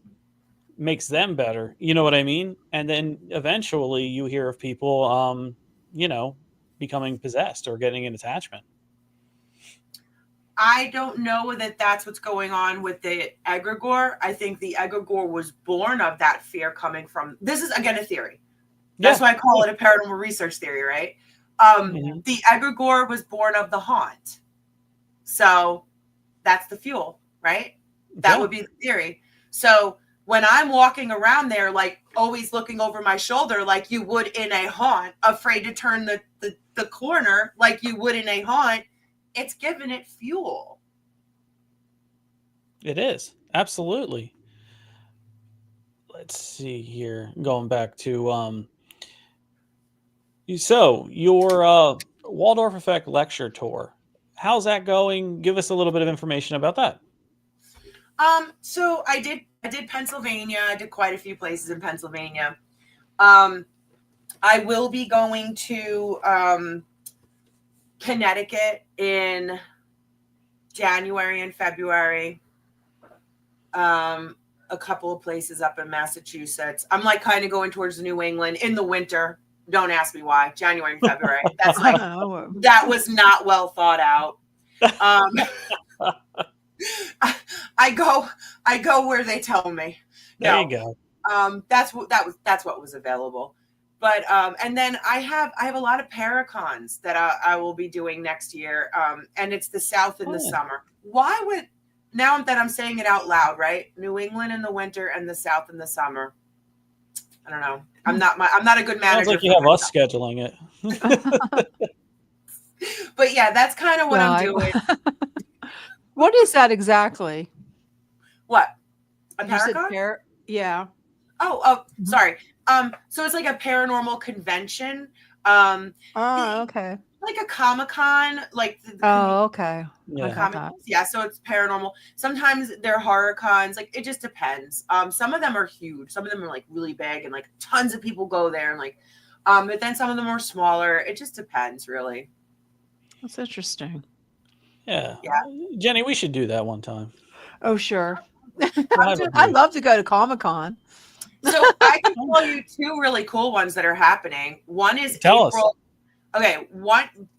makes them better. You know what I mean? And then eventually you hear of people, you know, becoming possessed or getting an attachment. I don't know that that's what's going on with the egregore. I think the egregore was born of that fear coming from, this is again a theory. That's why I call it a paranormal research theory, right? The egregore was born of the haunt. So that's the fuel, right? That would be the theory. So when I'm walking around there, like always looking over my shoulder, like you would in a haunt, afraid to turn the corner like you would in a haunt, it's giving it fuel. It is. Absolutely. Let's see here. Going back to So your Waldorf Effect lecture tour, how's that going? Give us a little bit of information about that. So I did Pennsylvania. I did quite a few places in Pennsylvania. I will be going to Connecticut in January and February. A couple of places up in Massachusetts. I'm like kind of going towards New England in the winter. Don't ask me why. January and February. That's like that was not well thought out. I go where they tell me. There you go. That's what was available. But and then I have a lot of Paracons that I will be doing next year. And it's the South in the summer. Why would now that I'm saying it out loud, right? New England in the winter and the South in the summer. I don't know. I'm not a good manager. Sounds like you have us scheduling it. But yeah, that's kind of what I'm doing. What is that exactly? What? A Paracon? Yeah. Oh, sorry. So it's like a paranormal convention. Okay. Like a Comic-Con, like okay. Yeah, so it's paranormal. Sometimes they're horror cons. Like it just depends. Some of them are huge. Some of them are like really big, and like tons of people go there. And like, but then some of them are smaller. It just depends, really. That's interesting. Yeah. Jenny, we should do that one time. Oh, sure. I'd love to go to Comic-Con. So I can tell you two really cool ones that are happening. One is Tell April. us. Okay,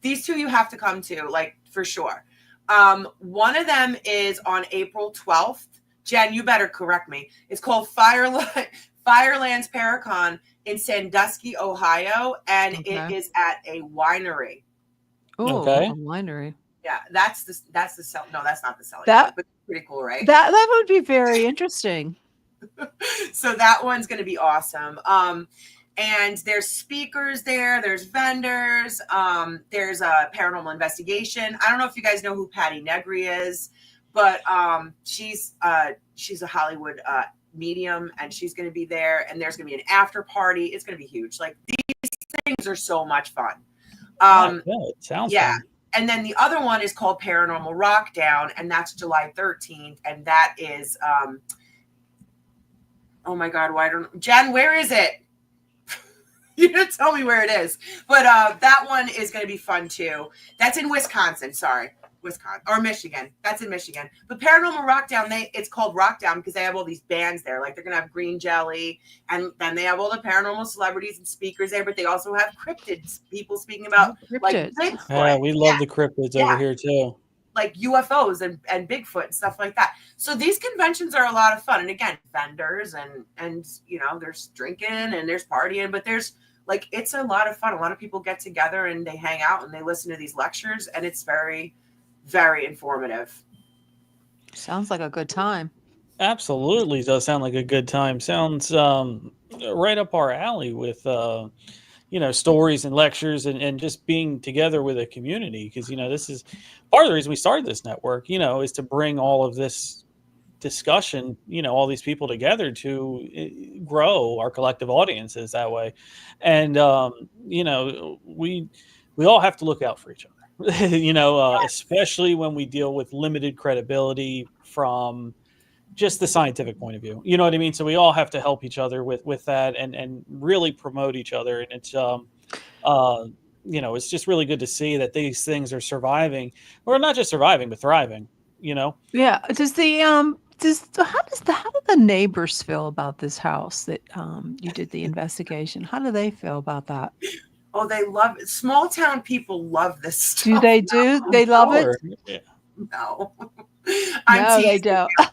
these two you have to come to, like for sure. One of them is on April 12th. Jen, you better correct me. It's called Firelands Paracon in Sandusky, Ohio, and it is at a winery. Oh, okay. A winery. Yeah, that's the no, that's not the selling. That but pretty cool, right? That would be very interesting. So that one's going to be awesome. And there's speakers there. There's vendors. There's a paranormal investigation. I don't know if you guys know who Patty Negri is, but she's a Hollywood medium, and she's going to be there. And there's going to be an after party. It's going to be huge. Like these things are so much fun. It sounds fun. And then the other one is called Paranormal Rockdown, and that's July 13th. And that is, oh my God, Jen, where is it? You didn't tell me where it is. But that one is going to be fun too. That's in Wisconsin. Sorry. Wisconsin or Michigan. That's in Michigan. But Paranormal Rockdown, it's called Rockdown because they have all these bands there. Like they're going to have Green Jelly, and then they have all the paranormal celebrities and speakers there, but they also have cryptids, people speaking about like Bigfoot. Yeah, we love the cryptids over here too. Like UFOs and Bigfoot and stuff like that. So these conventions are a lot of fun. And again, vendors and you know, there's drinking and there's partying, but there's like, it's a lot of fun. A lot of people get together and they hang out and they listen to these lectures, and it's very, very informative. Sounds like a good time. Absolutely does sound like a good time. Sounds right up our alley with stories and lectures and just being together with a community, because this is part of the reason we started this network, is to bring all of this discussion, all these people together to grow our collective audiences that way. And we all have to look out for each other. Especially when we deal with limited credibility from just the scientific point of view. You know what I mean? So we all have to help each other with that and really promote each other. And it's, it's just really good to see that these things are surviving, or not just surviving, but thriving, Yeah. Does how do the neighbors feel about this house that you did the investigation? How do they feel about that? Oh, they love it. Small town people love this stuff. Do they do? They love it? Yeah. No. No, they don't. I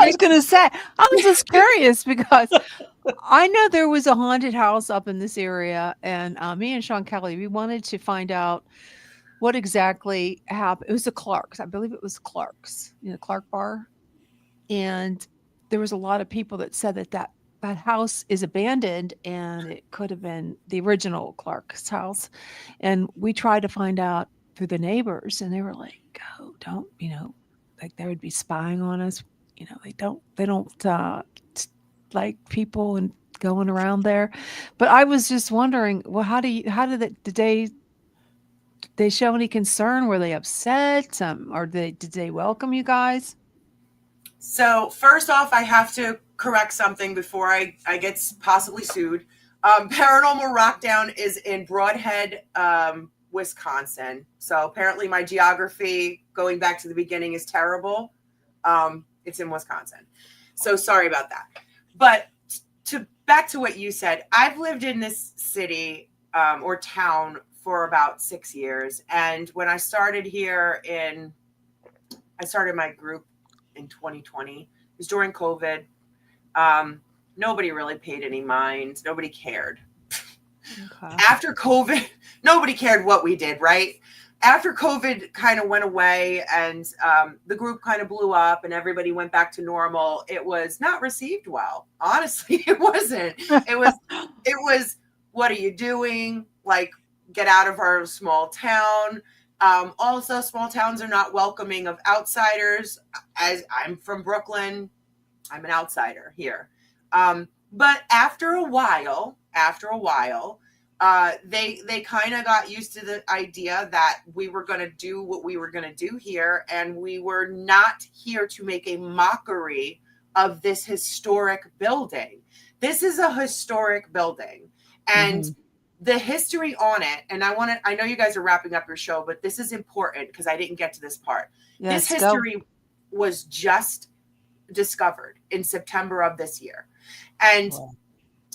was going to say, I was just curious because I know there was a haunted house up in this area, and me and Sean Kelly, we wanted to find out what exactly happened. It was the Clarks. I believe it was Clarks, Clark Bar. And there was a lot of people that said that house is abandoned, and it could have been the original Clark's house. And we tried to find out through the neighbors, and they were like, "Oh, don't, like they would be spying on us. They don't like people and going around there. But I was just wondering, well, did they show any concern? Were they upset? Or did they welcome you guys? So first off, I have to correct something before I get possibly sued. Paranormal Rockdown is in Broadhead, Wisconsin. So apparently my geography going back to the beginning is terrible. It's in Wisconsin. So sorry about that. But back to what you said, I've lived in this city or town for about 6 years. And when I started here I started my group in 2020. It was during COVID. Nobody really paid any mind. Nobody cared. Okay. After COVID, nobody cared what we did, right? After COVID kind of went away and the group kind of blew up and everybody went back to normal, it was not received well. Honestly, it wasn't. It was, what are you doing? Like, get out of our small town. Also, small towns are not welcoming of outsiders. As I'm from Brooklyn, I'm an outsider here. But after a while, they kind of got used to the idea that we were going to do what we were going to do here, and we were not here to make a mockery of this historic building. This is a historic building, and the history on it, and I know you guys are wrapping up your show, but this is important because I didn't get to this part. This history was just discovered in September of this year. And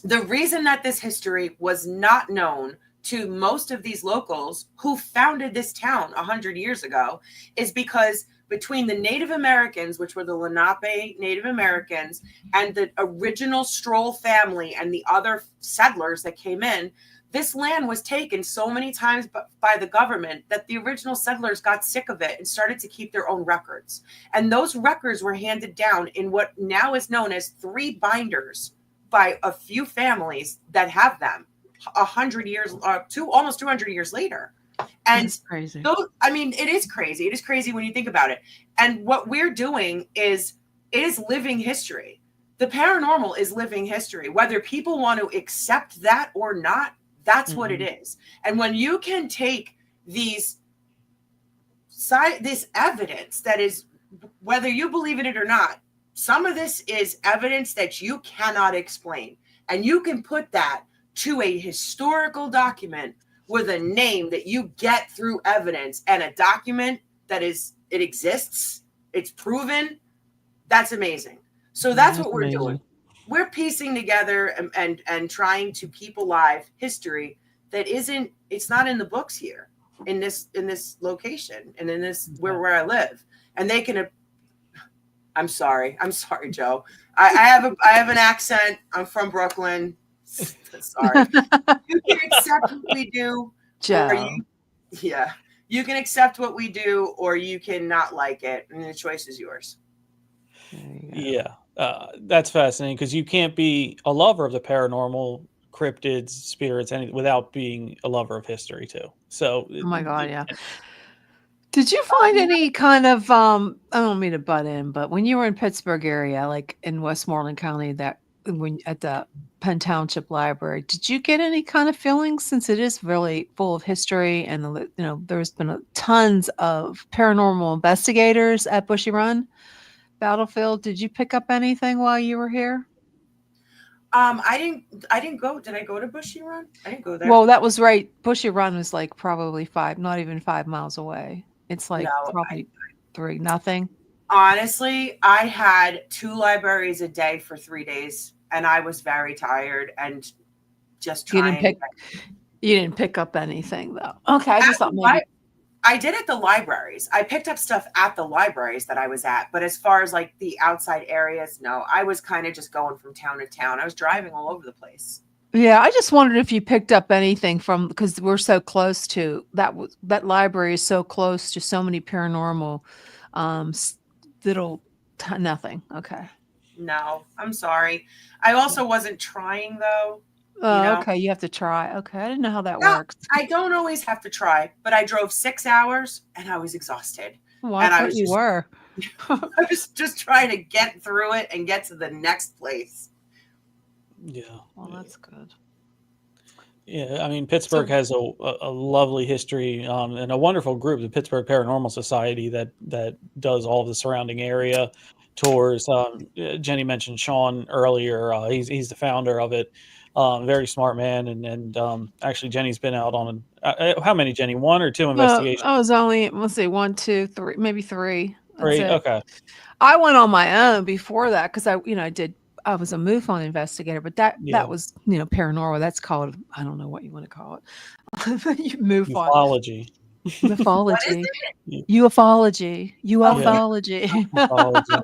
the reason that this history was not known to most of these locals who founded this town 100 years ago is because between the Native Americans, which were the Lenape Native Americans, and the original Stroll family and the other settlers that came in, this land was taken so many times by the government that the original settlers got sick of it and started to keep their own records. And those records were handed down in what now is known as 3 binders by a few families that have them 100 years, almost 200 years later. And that's crazy. I mean, it is crazy. It is crazy when you think about it. And what we're doing is living history. The paranormal is living history. Whether people want to accept that or not, that's what it is. And when you can take this evidence that is, whether you believe in it or not, some of this is evidence that you cannot explain. And you can put that to a historical document with a name that you get through evidence and a document that it exists, it's proven. That's amazing. So that's what we're doing. We're piecing together and trying to keep alive history that it's not in the books here in this location and in this where I live. And they can, I'm sorry, Joe. I have an accent. I'm from Brooklyn. Sorry. You can accept what we do, Joe. You can accept what we do, or you can not like it, and the choice is yours. Yeah, that's fascinating because you can't be a lover of the paranormal, cryptids, spirits, anything without being a lover of history too. So, oh my God, yeah. Did you find any kind of I don't mean to butt in, but when you were in Pittsburgh area, like in Westmoreland County, when at the Penn Township Library, did you get any kind of feelings, since it is really full of history and there's been tons of paranormal investigators at Bushy Run Battlefield? Did you pick up anything while you were here? I didn't go. Did I go to Bushy Run? I didn't go there. Well, that was right. Bushy Run was like probably not even 5 miles away. It's like probably 3, nothing. Honestly, I had 2 libraries a day for 3 days, and I was very tired and just trying. You didn't pick up anything though. Okay, I just thought maybe. I did at the libraries. I picked up stuff at the libraries that I was at, but as far as like the outside areas, no. I was kind of just going from town to town. I was driving all over the place. Yeah, I just wondered if you picked up anything because we're so close to that library is so close to so many paranormal nothing. Okay. No, I'm sorry. I also wasn't trying though. Oh, okay. You have to try. Okay. I didn't know how that works. I don't always have to try, but I drove 6 hours and I was exhausted. Well, I thought you were. I was just trying to get through it and get to the next place. Yeah. Well, that's good. Yeah, I mean, Pittsburgh So, has a lovely history and a wonderful group, the Pittsburgh Paranormal Society, that does all of the surrounding area tours. Jenny mentioned Sean earlier. He's the founder of it. Very smart man, and actually, Jenny's been out on how many, Jenny? One or two investigations? I was only, let's see, 1, 2, 3, maybe 3. That's Three. it. Okay. I went on my own before that because I was a MUFON investigator, but Yeah. that was, paranormal. That's called, I don't know what you want to call it. MUFON. Ufology. What is Mythology. it? Ufology. Yeah. Ufology. Ufology.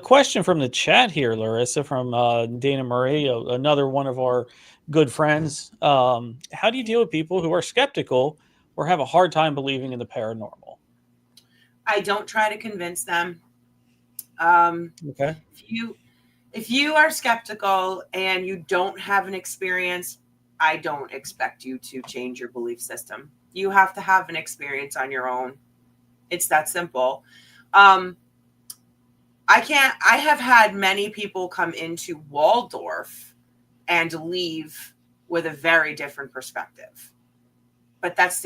Question from the chat here, Larissa, from Dana Marie, another one of our good friends. How do you deal with people who are skeptical or have a hard time believing in the paranormal? I don't try to convince them. Okay. If you are skeptical and you don't have an experience, I don't expect you to change your belief system. You have to have an experience on your own. It's that simple. I have had many people come into Waldorf and leave with a very different perspective. But that's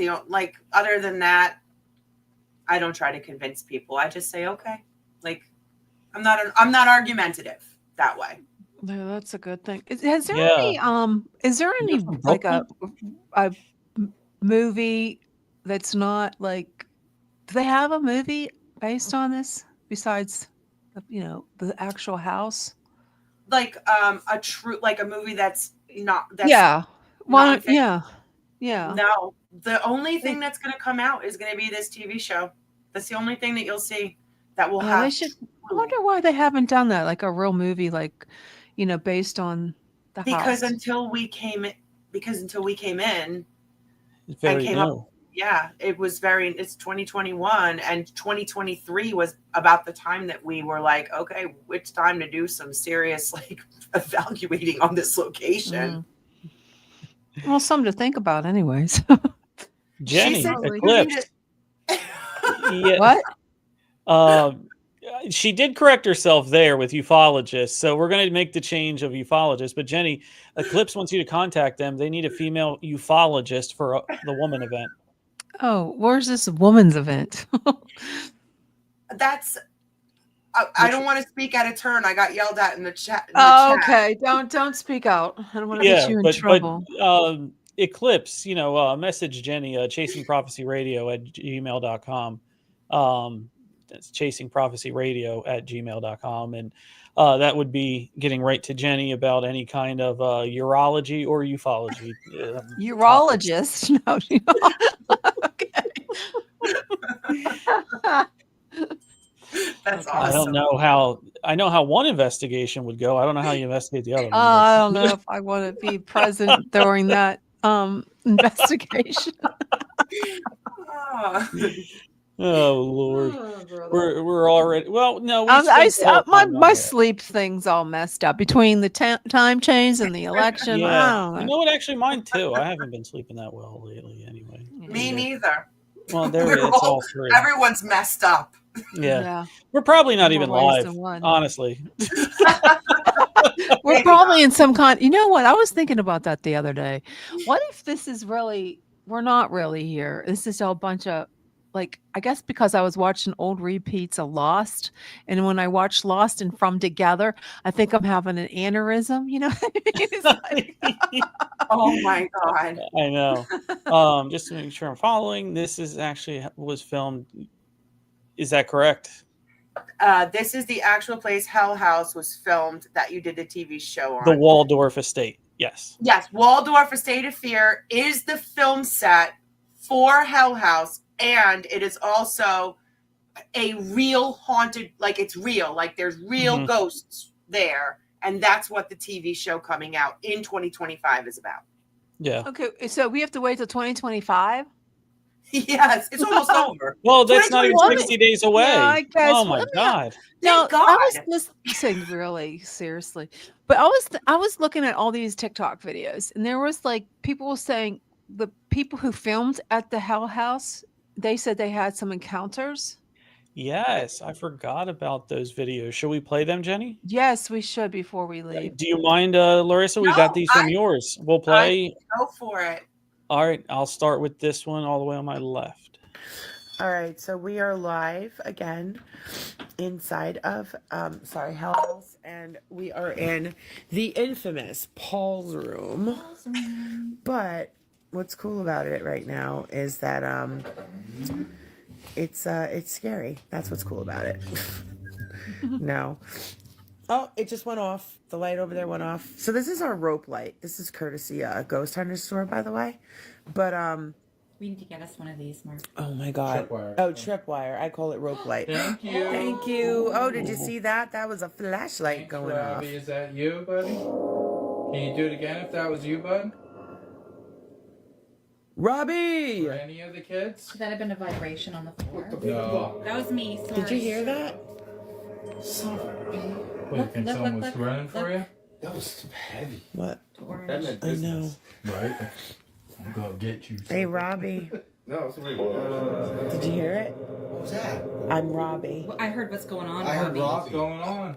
other than that, I don't try to convince people. I just say, okay, I'm not argumentative that way. No, that's a good thing. Is there Yeah. any is there You're any from like a Brooklyn? movie that's not like, do they have a movie based on this besides the actual house? Like a movie that's not Yeah. One, nonfiction. yeah. No, the only thing that's going to come out is going to be this TV show. That's the only thing that you'll see that will have. They should. I wonder why they haven't done that, like a real movie, like based on the because house. until we came in, It's very and came new. up. Yeah, it's 2021, and 2023 was about the time that we were like, okay, it's time to do some serious evaluating on this location. Well, something to think about anyways. Jenny, said Eclipse. What? She did correct herself there with ufologist, so we're going to make the change of ufologist. But Jenny, Eclipse wants you to contact them. They need a female ufologist for the woman event. Oh, where's this woman's event? That's. I don't want to speak out of turn. I got yelled at in the chat. Okay. Don't speak out. I don't want to get you in trouble. But Eclipse, message Jenny, chasingprophecyradio@gmail.com. That's chasingprophecyradio@gmail.com. And that would be getting right to Jenny about any kind of urology or ufology. Urologist? No. Okay. That's awesome. I don't know how. I know how one investigation would go. I don't know how you investigate the other one. I don't know if I want to be present during that investigation. Oh Lord, we're already. Well, no. My sleep thing's all messed up between the time change and the election. Yeah, I don't know. you know what? Actually, mine too. I haven't been sleeping that well lately. Anyway, Me neither. Well, it's all three. Everyone's messed up. Yeah. We're probably not even live, honestly. We're probably in some kind. You know what? I was thinking about that the other day. What if this is really? We're not really here. This is a bunch of. I guess because I was watching old repeats of Lost, and when I watch Lost and From Together, I think I'm having an aneurysm. Oh my God! I know. Just to make sure I'm following, this is actually was filmed. Is that correct? This is the actual place Hell House was filmed that you did the TV show on. The Waldorf Estate. Yes. Yes, Waldorf Estate of Fear is the film set for Hell House. And it is also a real haunted, it's real, there's real ghosts there. And that's what the TV show coming out in 2025 is about. Yeah. Okay, so we have to wait till 2025? Yes, it's almost over. Well, that's not even 60 days away. Yeah, I guess. Oh my God. No, God. I was listening really seriously. But I was looking at all these TikTok videos, and there was people saying the people who filmed at the Hell House, they said they had some encounters. Yes, I forgot about those videos. Should we play them, Jenny? Yes, we should before we leave. Do you mind, Larissa? We got these from yours. We'll play. Go for it. All right, I'll start with this one all the way on my left. All right, so we are live again inside of Hell House, and we are in the infamous Paul's room. But what's cool about it right now is that it's scary. That's what's cool about it. No. Oh, it just went off. The light over there went off. So this is our rope light. This is courtesy Ghost Hunter store, by the way. But we need to get us one of these, Mark. oh my god. Tripwire. Oh, tripwire. I call it rope light. Thank you. Thank you. Oh, did you see that? That was a flashlight going off. Robbie, is that you, buddy? Can you do it again if that was you, bud? Robbie! Or any of the kids? Should that have been a vibration on the floor? No. That was me. Sorry. Did you hear that? What, you think someone was running for you? That was heavy. What? That meant I know. Right? I'm gonna get you. Hey, Robbie. No, it's Did you hear it? What was that? I'm Robbie. Well, I heard what's going on. I heard Robbie. Robbie. Going on.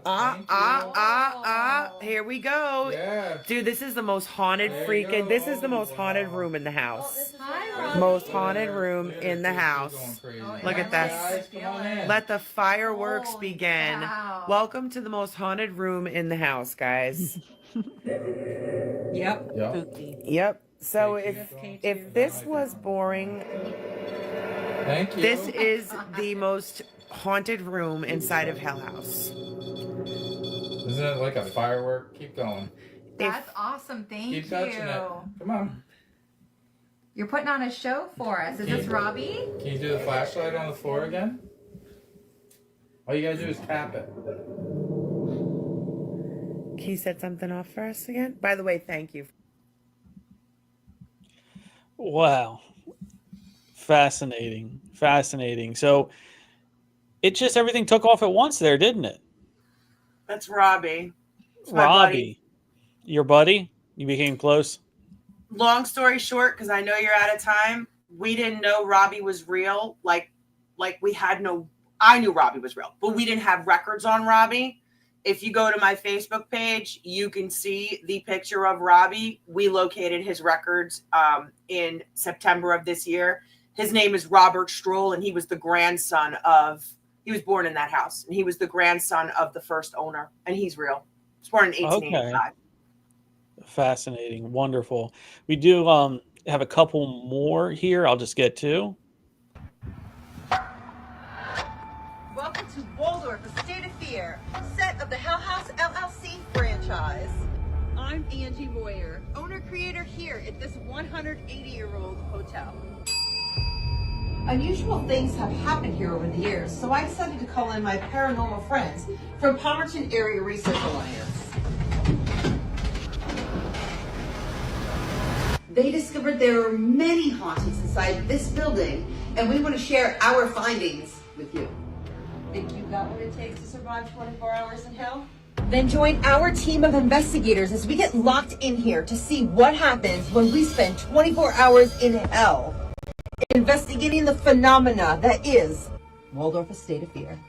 Here we go. Yeah. Dude, this is the most haunted freaking. This is the most haunted room in the house. Hi, Robbie. Most haunted room in the house. Look at this. Let the fireworks begin. Welcome to the most haunted room in the house, guys. Yep. Yep. So if this was boring, Thank you. this is the most haunted room inside of Hell House. Isn't it like a firework? Keep going. That's awesome. Thank Keep you. touching it. Come on. You're putting on a show for us. Is this Robbie? Can you do the flashlight on the floor again? All you gotta do is tap it. Can you set something off for us again? By the way, thank you. Wow. Fascinating. Fascinating. So it just everything took off at once there, didn't it? That's Robbie. It's my Robbie. buddy. Your buddy? You became close? Long story short, because I know you're out of time, we didn't know Robbie was real. Like we had no, I knew Robbie was real, but we didn't have records on Robbie. If you go to my Facebook page, you can see the picture of Robbie. We located his records in September of this year. His name is Robert Stroll, and he was the grandson of, he was born in that house, and he was the grandson of the first owner, and he's real. He was born in 1885. Okay. Fascinating. Wonderful. We do have a couple more here. I'll just get to. Welcome to Waldorf, a state of fear, set of the Hell House LLC franchise. I'm Angie Moyer, owner-creator here at this 180-year-old hotel. Unusual things have happened here over the years, so I decided to call in my paranormal friends from Palmerton Area Research Alliance. They discovered there are many hauntings inside this building, and we want to share our findings with you. Think you got what it takes to survive 24 hours in hell? Then join our team of investigators as we get locked in here to see what happens when we spend 24 hours in hell, investigating the phenomena that is Waldorf, a state of fear.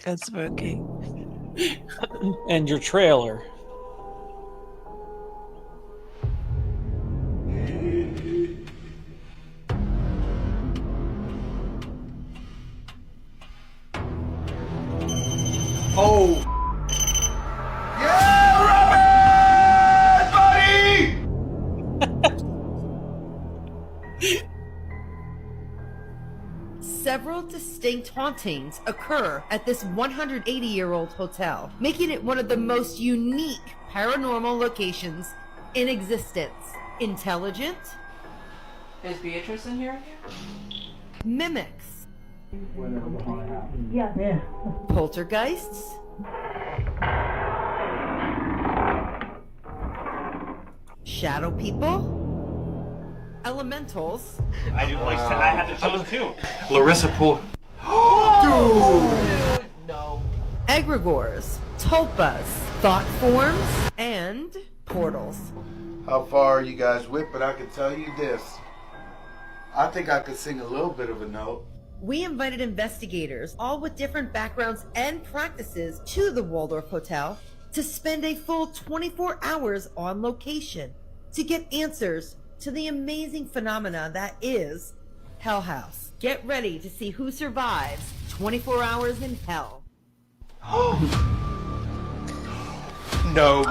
That's spooky. And your trailer. Oh. Several distinct hauntings occur at this 180-year-old hotel, making it one of the most unique paranormal locations in existence. Intelligent. Is Beatrice in here? Mimics. Yeah. Poltergeists. Shadow people. Elementals. I do like I had to tell them too. Laurissa pulled. Dude. No. Egregores, tulpas, thought forms, and portals. how far you guys with, but I can tell you this. I think I could sing a little bit of a note. We invited investigators, all with different backgrounds and practices, to the Waldorf Hotel to spend a full 24 hours on location to get answers to the amazing phenomena that is Hell House. Get ready to see who survives 24 hours in hell. No.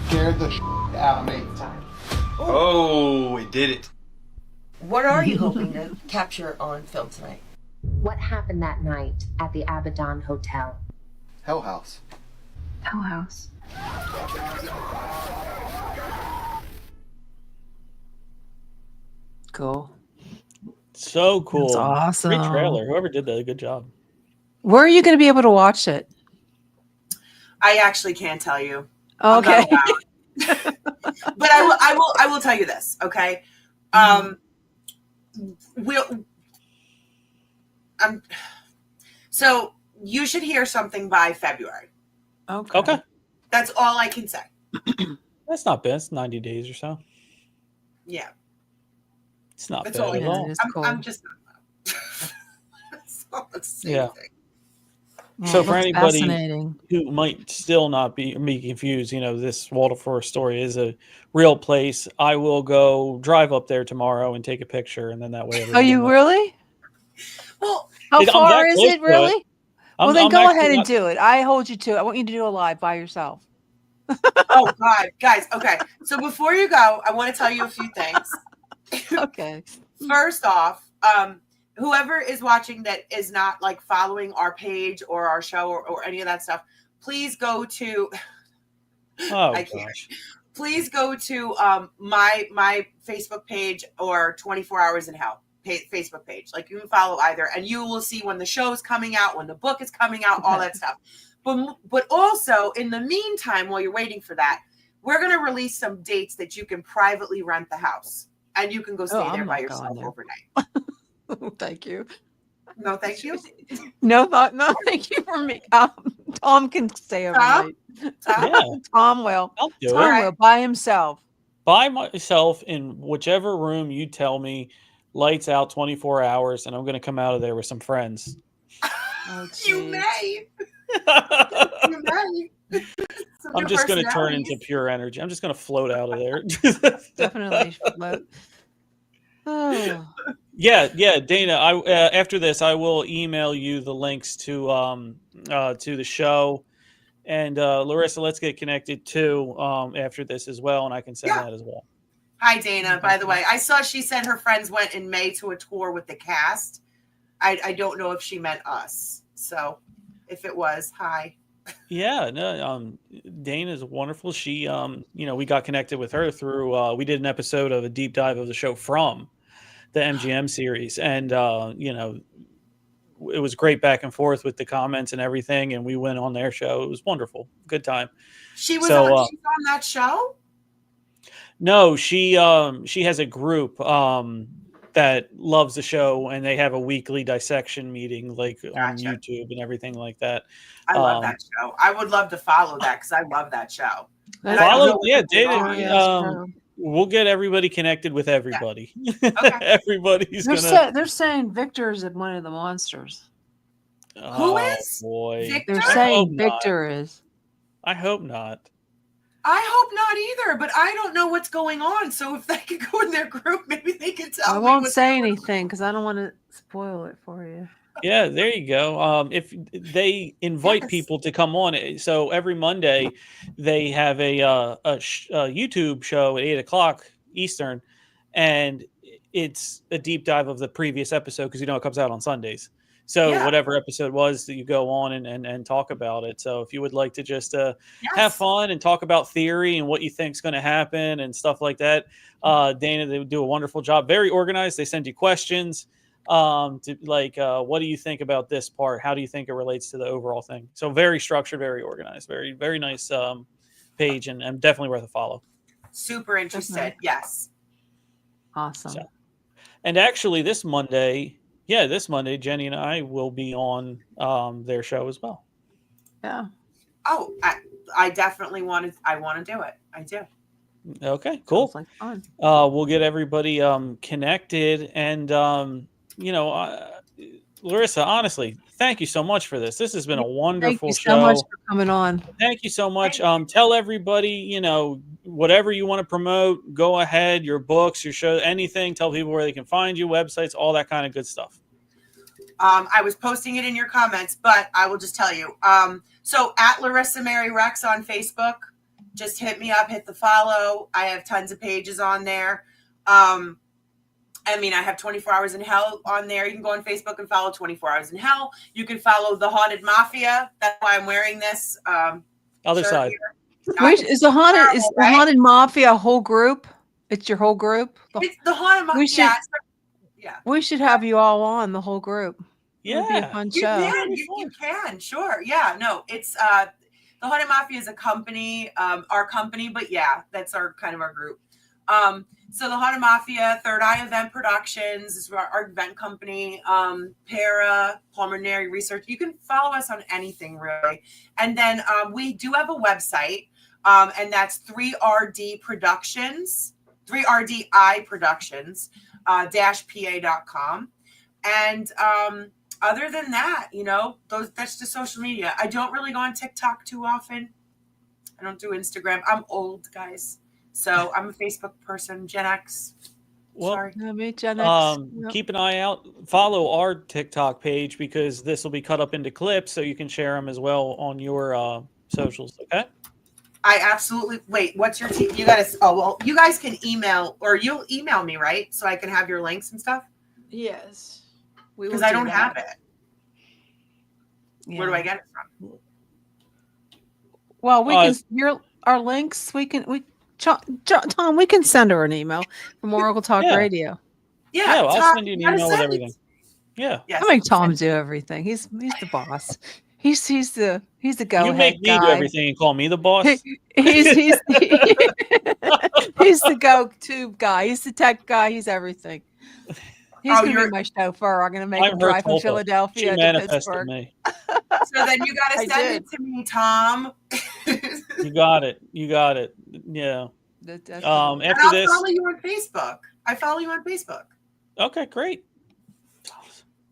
Scared the out of me. Oh, it did it. What are you hoping to capture on film tonight? What happened that night at the Abaddon Hotel? Hell House. Hell House. Cool. So cool. That's awesome. Great trailer. Whoever did that, good job. Where are you going to be able to watch it? I actually can't tell you. Okay. But I will tell you this, okay? So you should hear something by February. Okay. That's all I can say. That's not bad. It's 90 days or so. Yeah. It's not That's bad all I at can all. say. I'm just that's all I'm saying. Yeah. Well, So it for looks anybody fascinating. who might still not be confused, this Waldorf story is a real place. I will go drive up there tomorrow and take a picture, and then that way Are everybody you knows. really? Well, how I'm far that is close it, to really? Well, then I'm go actually ahead and not- do it. I hold you to it. I want you to do it live by yourself. Oh God, guys. Okay. So before you go, I want to tell you a few things. Okay. First off, whoever is watching that is not like following our page or our show or any of that stuff, please go to I can't. Gosh. Please go to my Facebook page or 24 Hours in Hell Facebook page. Like, you can follow either, and you will see when the show is coming out, when the book is coming out, all that stuff. But also, in the meantime, while you're waiting for that, we're going to release some dates that you can privately rent the house, and you can go stay there by yourself overnight. Thank you. No, thank you. No, thank you for me. Tom can stay overnight. Yeah. Tom will. I'll do Tom it. will by himself. By myself in whichever room you tell me, lights out 24 hours, and I'm going to come out of there with some friends. Oh, You may. You may. I'm just going to turn into pure energy. I'm just going to float out of there. Definitely float. Oh. Yeah, Dana. After this, I will email you the links to the show, and Laurissa, let's get connected too after this as well, and I can send that as well. Hi, Dana. By the way, I saw she said her friends went in May to a tour with the cast. I don't know if she meant us. So if it was, hi. Yeah, no, Dana's wonderful. She, we got connected with her through, we did an episode of a deep dive of the show from the MGM series. And, it was great back and forth with the comments and everything. And we went on their show. It was wonderful. Good time. She's on that show? No, she has a group, that loves the show, and they have a weekly dissection meeting on YouTube and everything like that. I love that show. I would love to follow that because I love that show. Dana. We'll get everybody connected with everybody. Yeah. Okay. Everybody's they're saying Victor is one of the monsters. Who is? Boy. Victor? They're saying Victor is. I hope not. I hope not either, but I don't know what's going on. So if they could go in their group, maybe they can tell me. I won't say anything because I don't want to spoil it for you. Yeah, there you go. If they invite people to come on, so every Monday they have a YouTube show at 8:00 Eastern, and it's a deep dive of the previous episode because it comes out on Sundays. So whatever episode was that you go on and talk about it. So if you would like to just have fun and talk about theory and what you think is going to happen and stuff like that, Dana, they would do a wonderful job. Very organized. They send you questions what do you think about this part? How do you think it relates to the overall thing? So very structured, very organized, very, very nice page and definitely worth a follow. Super interested. Yes. Awesome. So, and actually this Monday, Jenny and I will be on their show as well. Yeah. Oh, I definitely want to do it. I do. Okay, cool. Sounds like fun. We'll get everybody connected, and Laurissa, honestly, thank you so much for this. This has been a Thank wonderful you so much show. for coming on. Thank you so much. Tell everybody, whatever you want to promote, go ahead. Your books, your show, anything. Tell people where they can find you, websites, all that kind of good stuff. I was posting it in your comments, but I will just tell you. So at Laurissa Mary Rex on Facebook, just hit me up, hit the follow. I have tons of pages on there. I have 24 Hours in Hell on there. You can go on Facebook and follow 24 Hours in Hell. You can follow the Haunted Mafia. That's why I'm wearing this. Other side. Is the Haunted Mafia a whole group? It's your whole group? It's the Haunted Mafia. We should have you all on, the whole group. It would be a fun show. You can, sure. Yeah, no, it's the Haunted Mafia is a company, our company, but yeah, that's our kind of our group. So the Haunted Mafia, Third Eye Event Productions is our event company. Para Pulmonary Research. You can follow us on anything really. And then we do have a website, and that's 3RD Productions, 3RDI Productions -pa.com. And other than that, that's just social media. I don't really go on TikTok too often. I don't do Instagram. I'm old, guys. So I'm a Facebook person, Gen X. Well, Sorry. Gen X. Keep an eye out. Follow our TikTok page because this will be cut up into clips, so you can share them as well on your socials. Okay. I absolutely wait. What's your you guys? Oh well, you guys can email or you'll email me, right? So I can have your links and stuff. Yes, because I don't have it. Yeah. Where do I get it from? Well, we can our links. Tom, we can send her an email from Oracle Talk Radio. Yeah, I'll send you an email with everything. Yeah, I make Tom do everything. He's the boss. He's the go-ahead guy. You make me do everything and call me the boss. He's the go-to guy. He's the tech guy. He's everything. He's gonna be my chauffeur. I'm gonna make him drive from Philadelphia to Pittsburgh. Me. So then you gotta send it to me, Tom. You got it. Yeah. After I'll this, follow you on Facebook. I follow you on Facebook. Okay, great.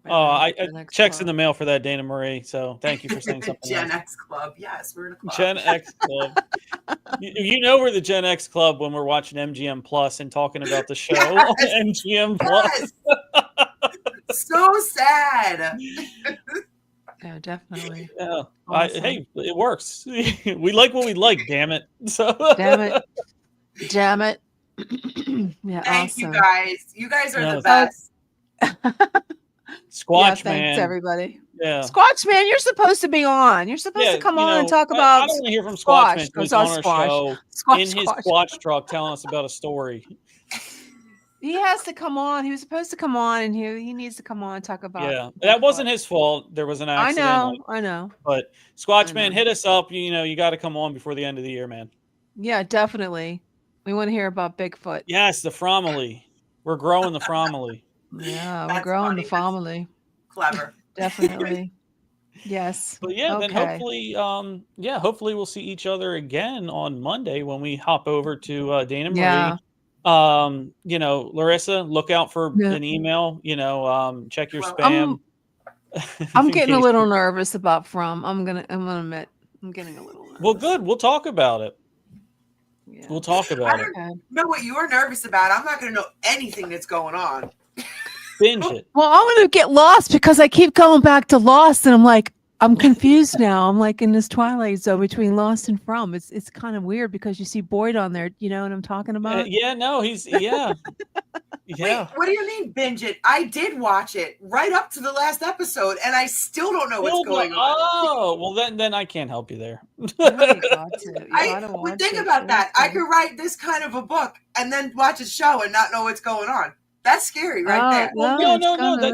I checks in the mail for that, Dana Marie. So thank you for saying something. Gen X Club. Yes, we're in a club. Gen X Club. We're the Gen X Club when we're watching MGM Plus and talking about the show. Yes. MGM Plus. So sad. Yeah, definitely. Yeah. Awesome. Hey, it works. We like what we like, damn it. So damn it. Yeah. Thank you guys. You guys are the best. Squatch Man. Thanks, everybody. Yeah. Squatch Man, you're supposed to be on. You're supposed to come on and talk about. I don't want to hear from Squatch Man who's on our show in his Squatch Squatch truck telling us about a story. He has to come on. He was supposed to come on, and he needs to come on and talk about. Yeah, that wasn't his fault. There was an accident. I know. But Squatch Man, hit us up. You got to come on before the end of the year, man. Yeah, definitely. We want to hear about Bigfoot. Yes, the family. We're growing the family. Yeah, we're growing the family. Clever. Definitely. Yes. But yeah, then hopefully, hopefully we'll see each other again on Monday when we hop over to Dana Marie. Yeah. Laurissa, look out for an email. Check your spam. I'm getting a little nervous about From. I'm gonna admit, I'm getting a little nervous. Well, good. We'll talk about it. Yeah. We'll talk about it. I don't know what you're nervous about. I'm not going to know anything that's going on. Binge it. Well, I'm going to get lost because I keep going back to Lost, and I'm like, I'm confused now. I'm like in this twilight zone between Lost and From. It's kind of weird because you see Boyd on there. You know what I'm talking about? He's yeah. Wait, what do you mean binge it? I did watch it right up to the last episode, and I still don't know what's going on. Oh, well then I can't help you there. Think about that. I could write this kind of a book and then watch a show and not know what's going on. That's scary, right there. No.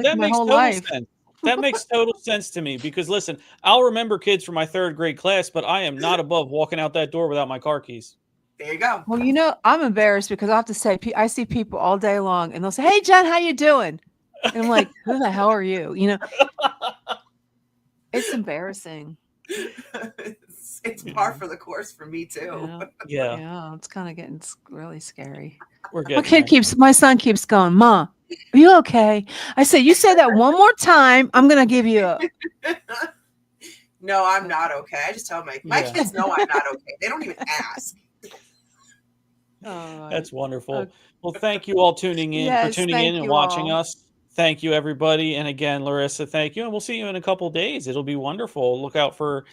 That makes total sense. That makes total sense to me because listen, I'll remember kids from my 3rd grade class, but I am not above walking out that door without my car keys. There you go. Well, I'm embarrassed because I have to say, I see people all day long and they'll say, "Hey, Jen, how you doing?" And I'm like, "Who the hell are you?" It's embarrassing. It's par for the course for me too. Yeah, it's kind of getting really scary. We're My getting my son keeps going, Ma, are you okay? I said, you say that one more time, I'm gonna give you a. No, I'm not okay. I just tell my Yeah. kids know I'm not okay. They don't even ask. That's wonderful. Well, thank you all tuning in for Yes, tuning in thank and you watching all. us. Thank you, everybody. And again, Larissa, thank you. And we'll see you in a couple days. It'll be wonderful. Look out for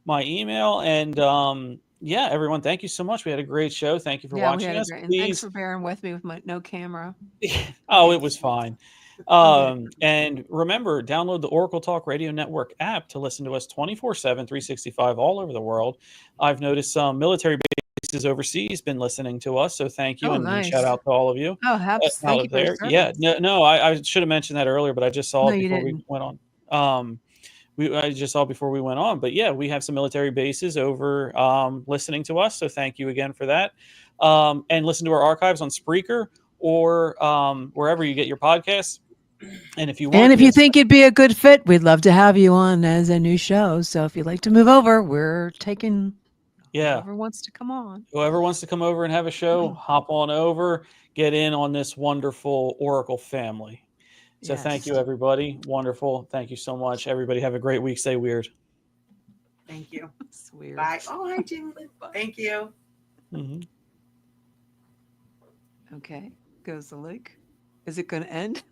my email. And yeah, everyone, thank you so much. We had a great show. Thank you for Yeah, we watching had a us. great, and thanks Please. for bearing with me with my no camera. Oh, it was fine. And remember, download the Oracle Talk Radio Network app to listen to us 24/7, 365 all over the world. I've noticed some military bases overseas been listening to us, so thank you Oh, and shout nice. out to all of you Oh, thank you out for your there. Yeah, service. no, I should have mentioned that earlier, but I just saw No, it you before we didn't. went on. I just saw before we went on, but yeah, we have some military bases over listening to us, so thank you again for that. And listen to our archives on Spreaker or wherever you get your podcasts. And if you want And if you this, think you'd be a good fit, we'd love to have you on as a new show. So if you'd like to move over, we're taking whoever wants to come on. Whoever wants to come over and have a show, hop on over, get in on this wonderful Oracle family. So thank you, everybody. Wonderful. Thank you so much. Everybody have a great week. Stay weird. Thank you. It's weird. Bye. Oh, hi, Jim. Thank you. Okay. Goes the link. Is it going to end?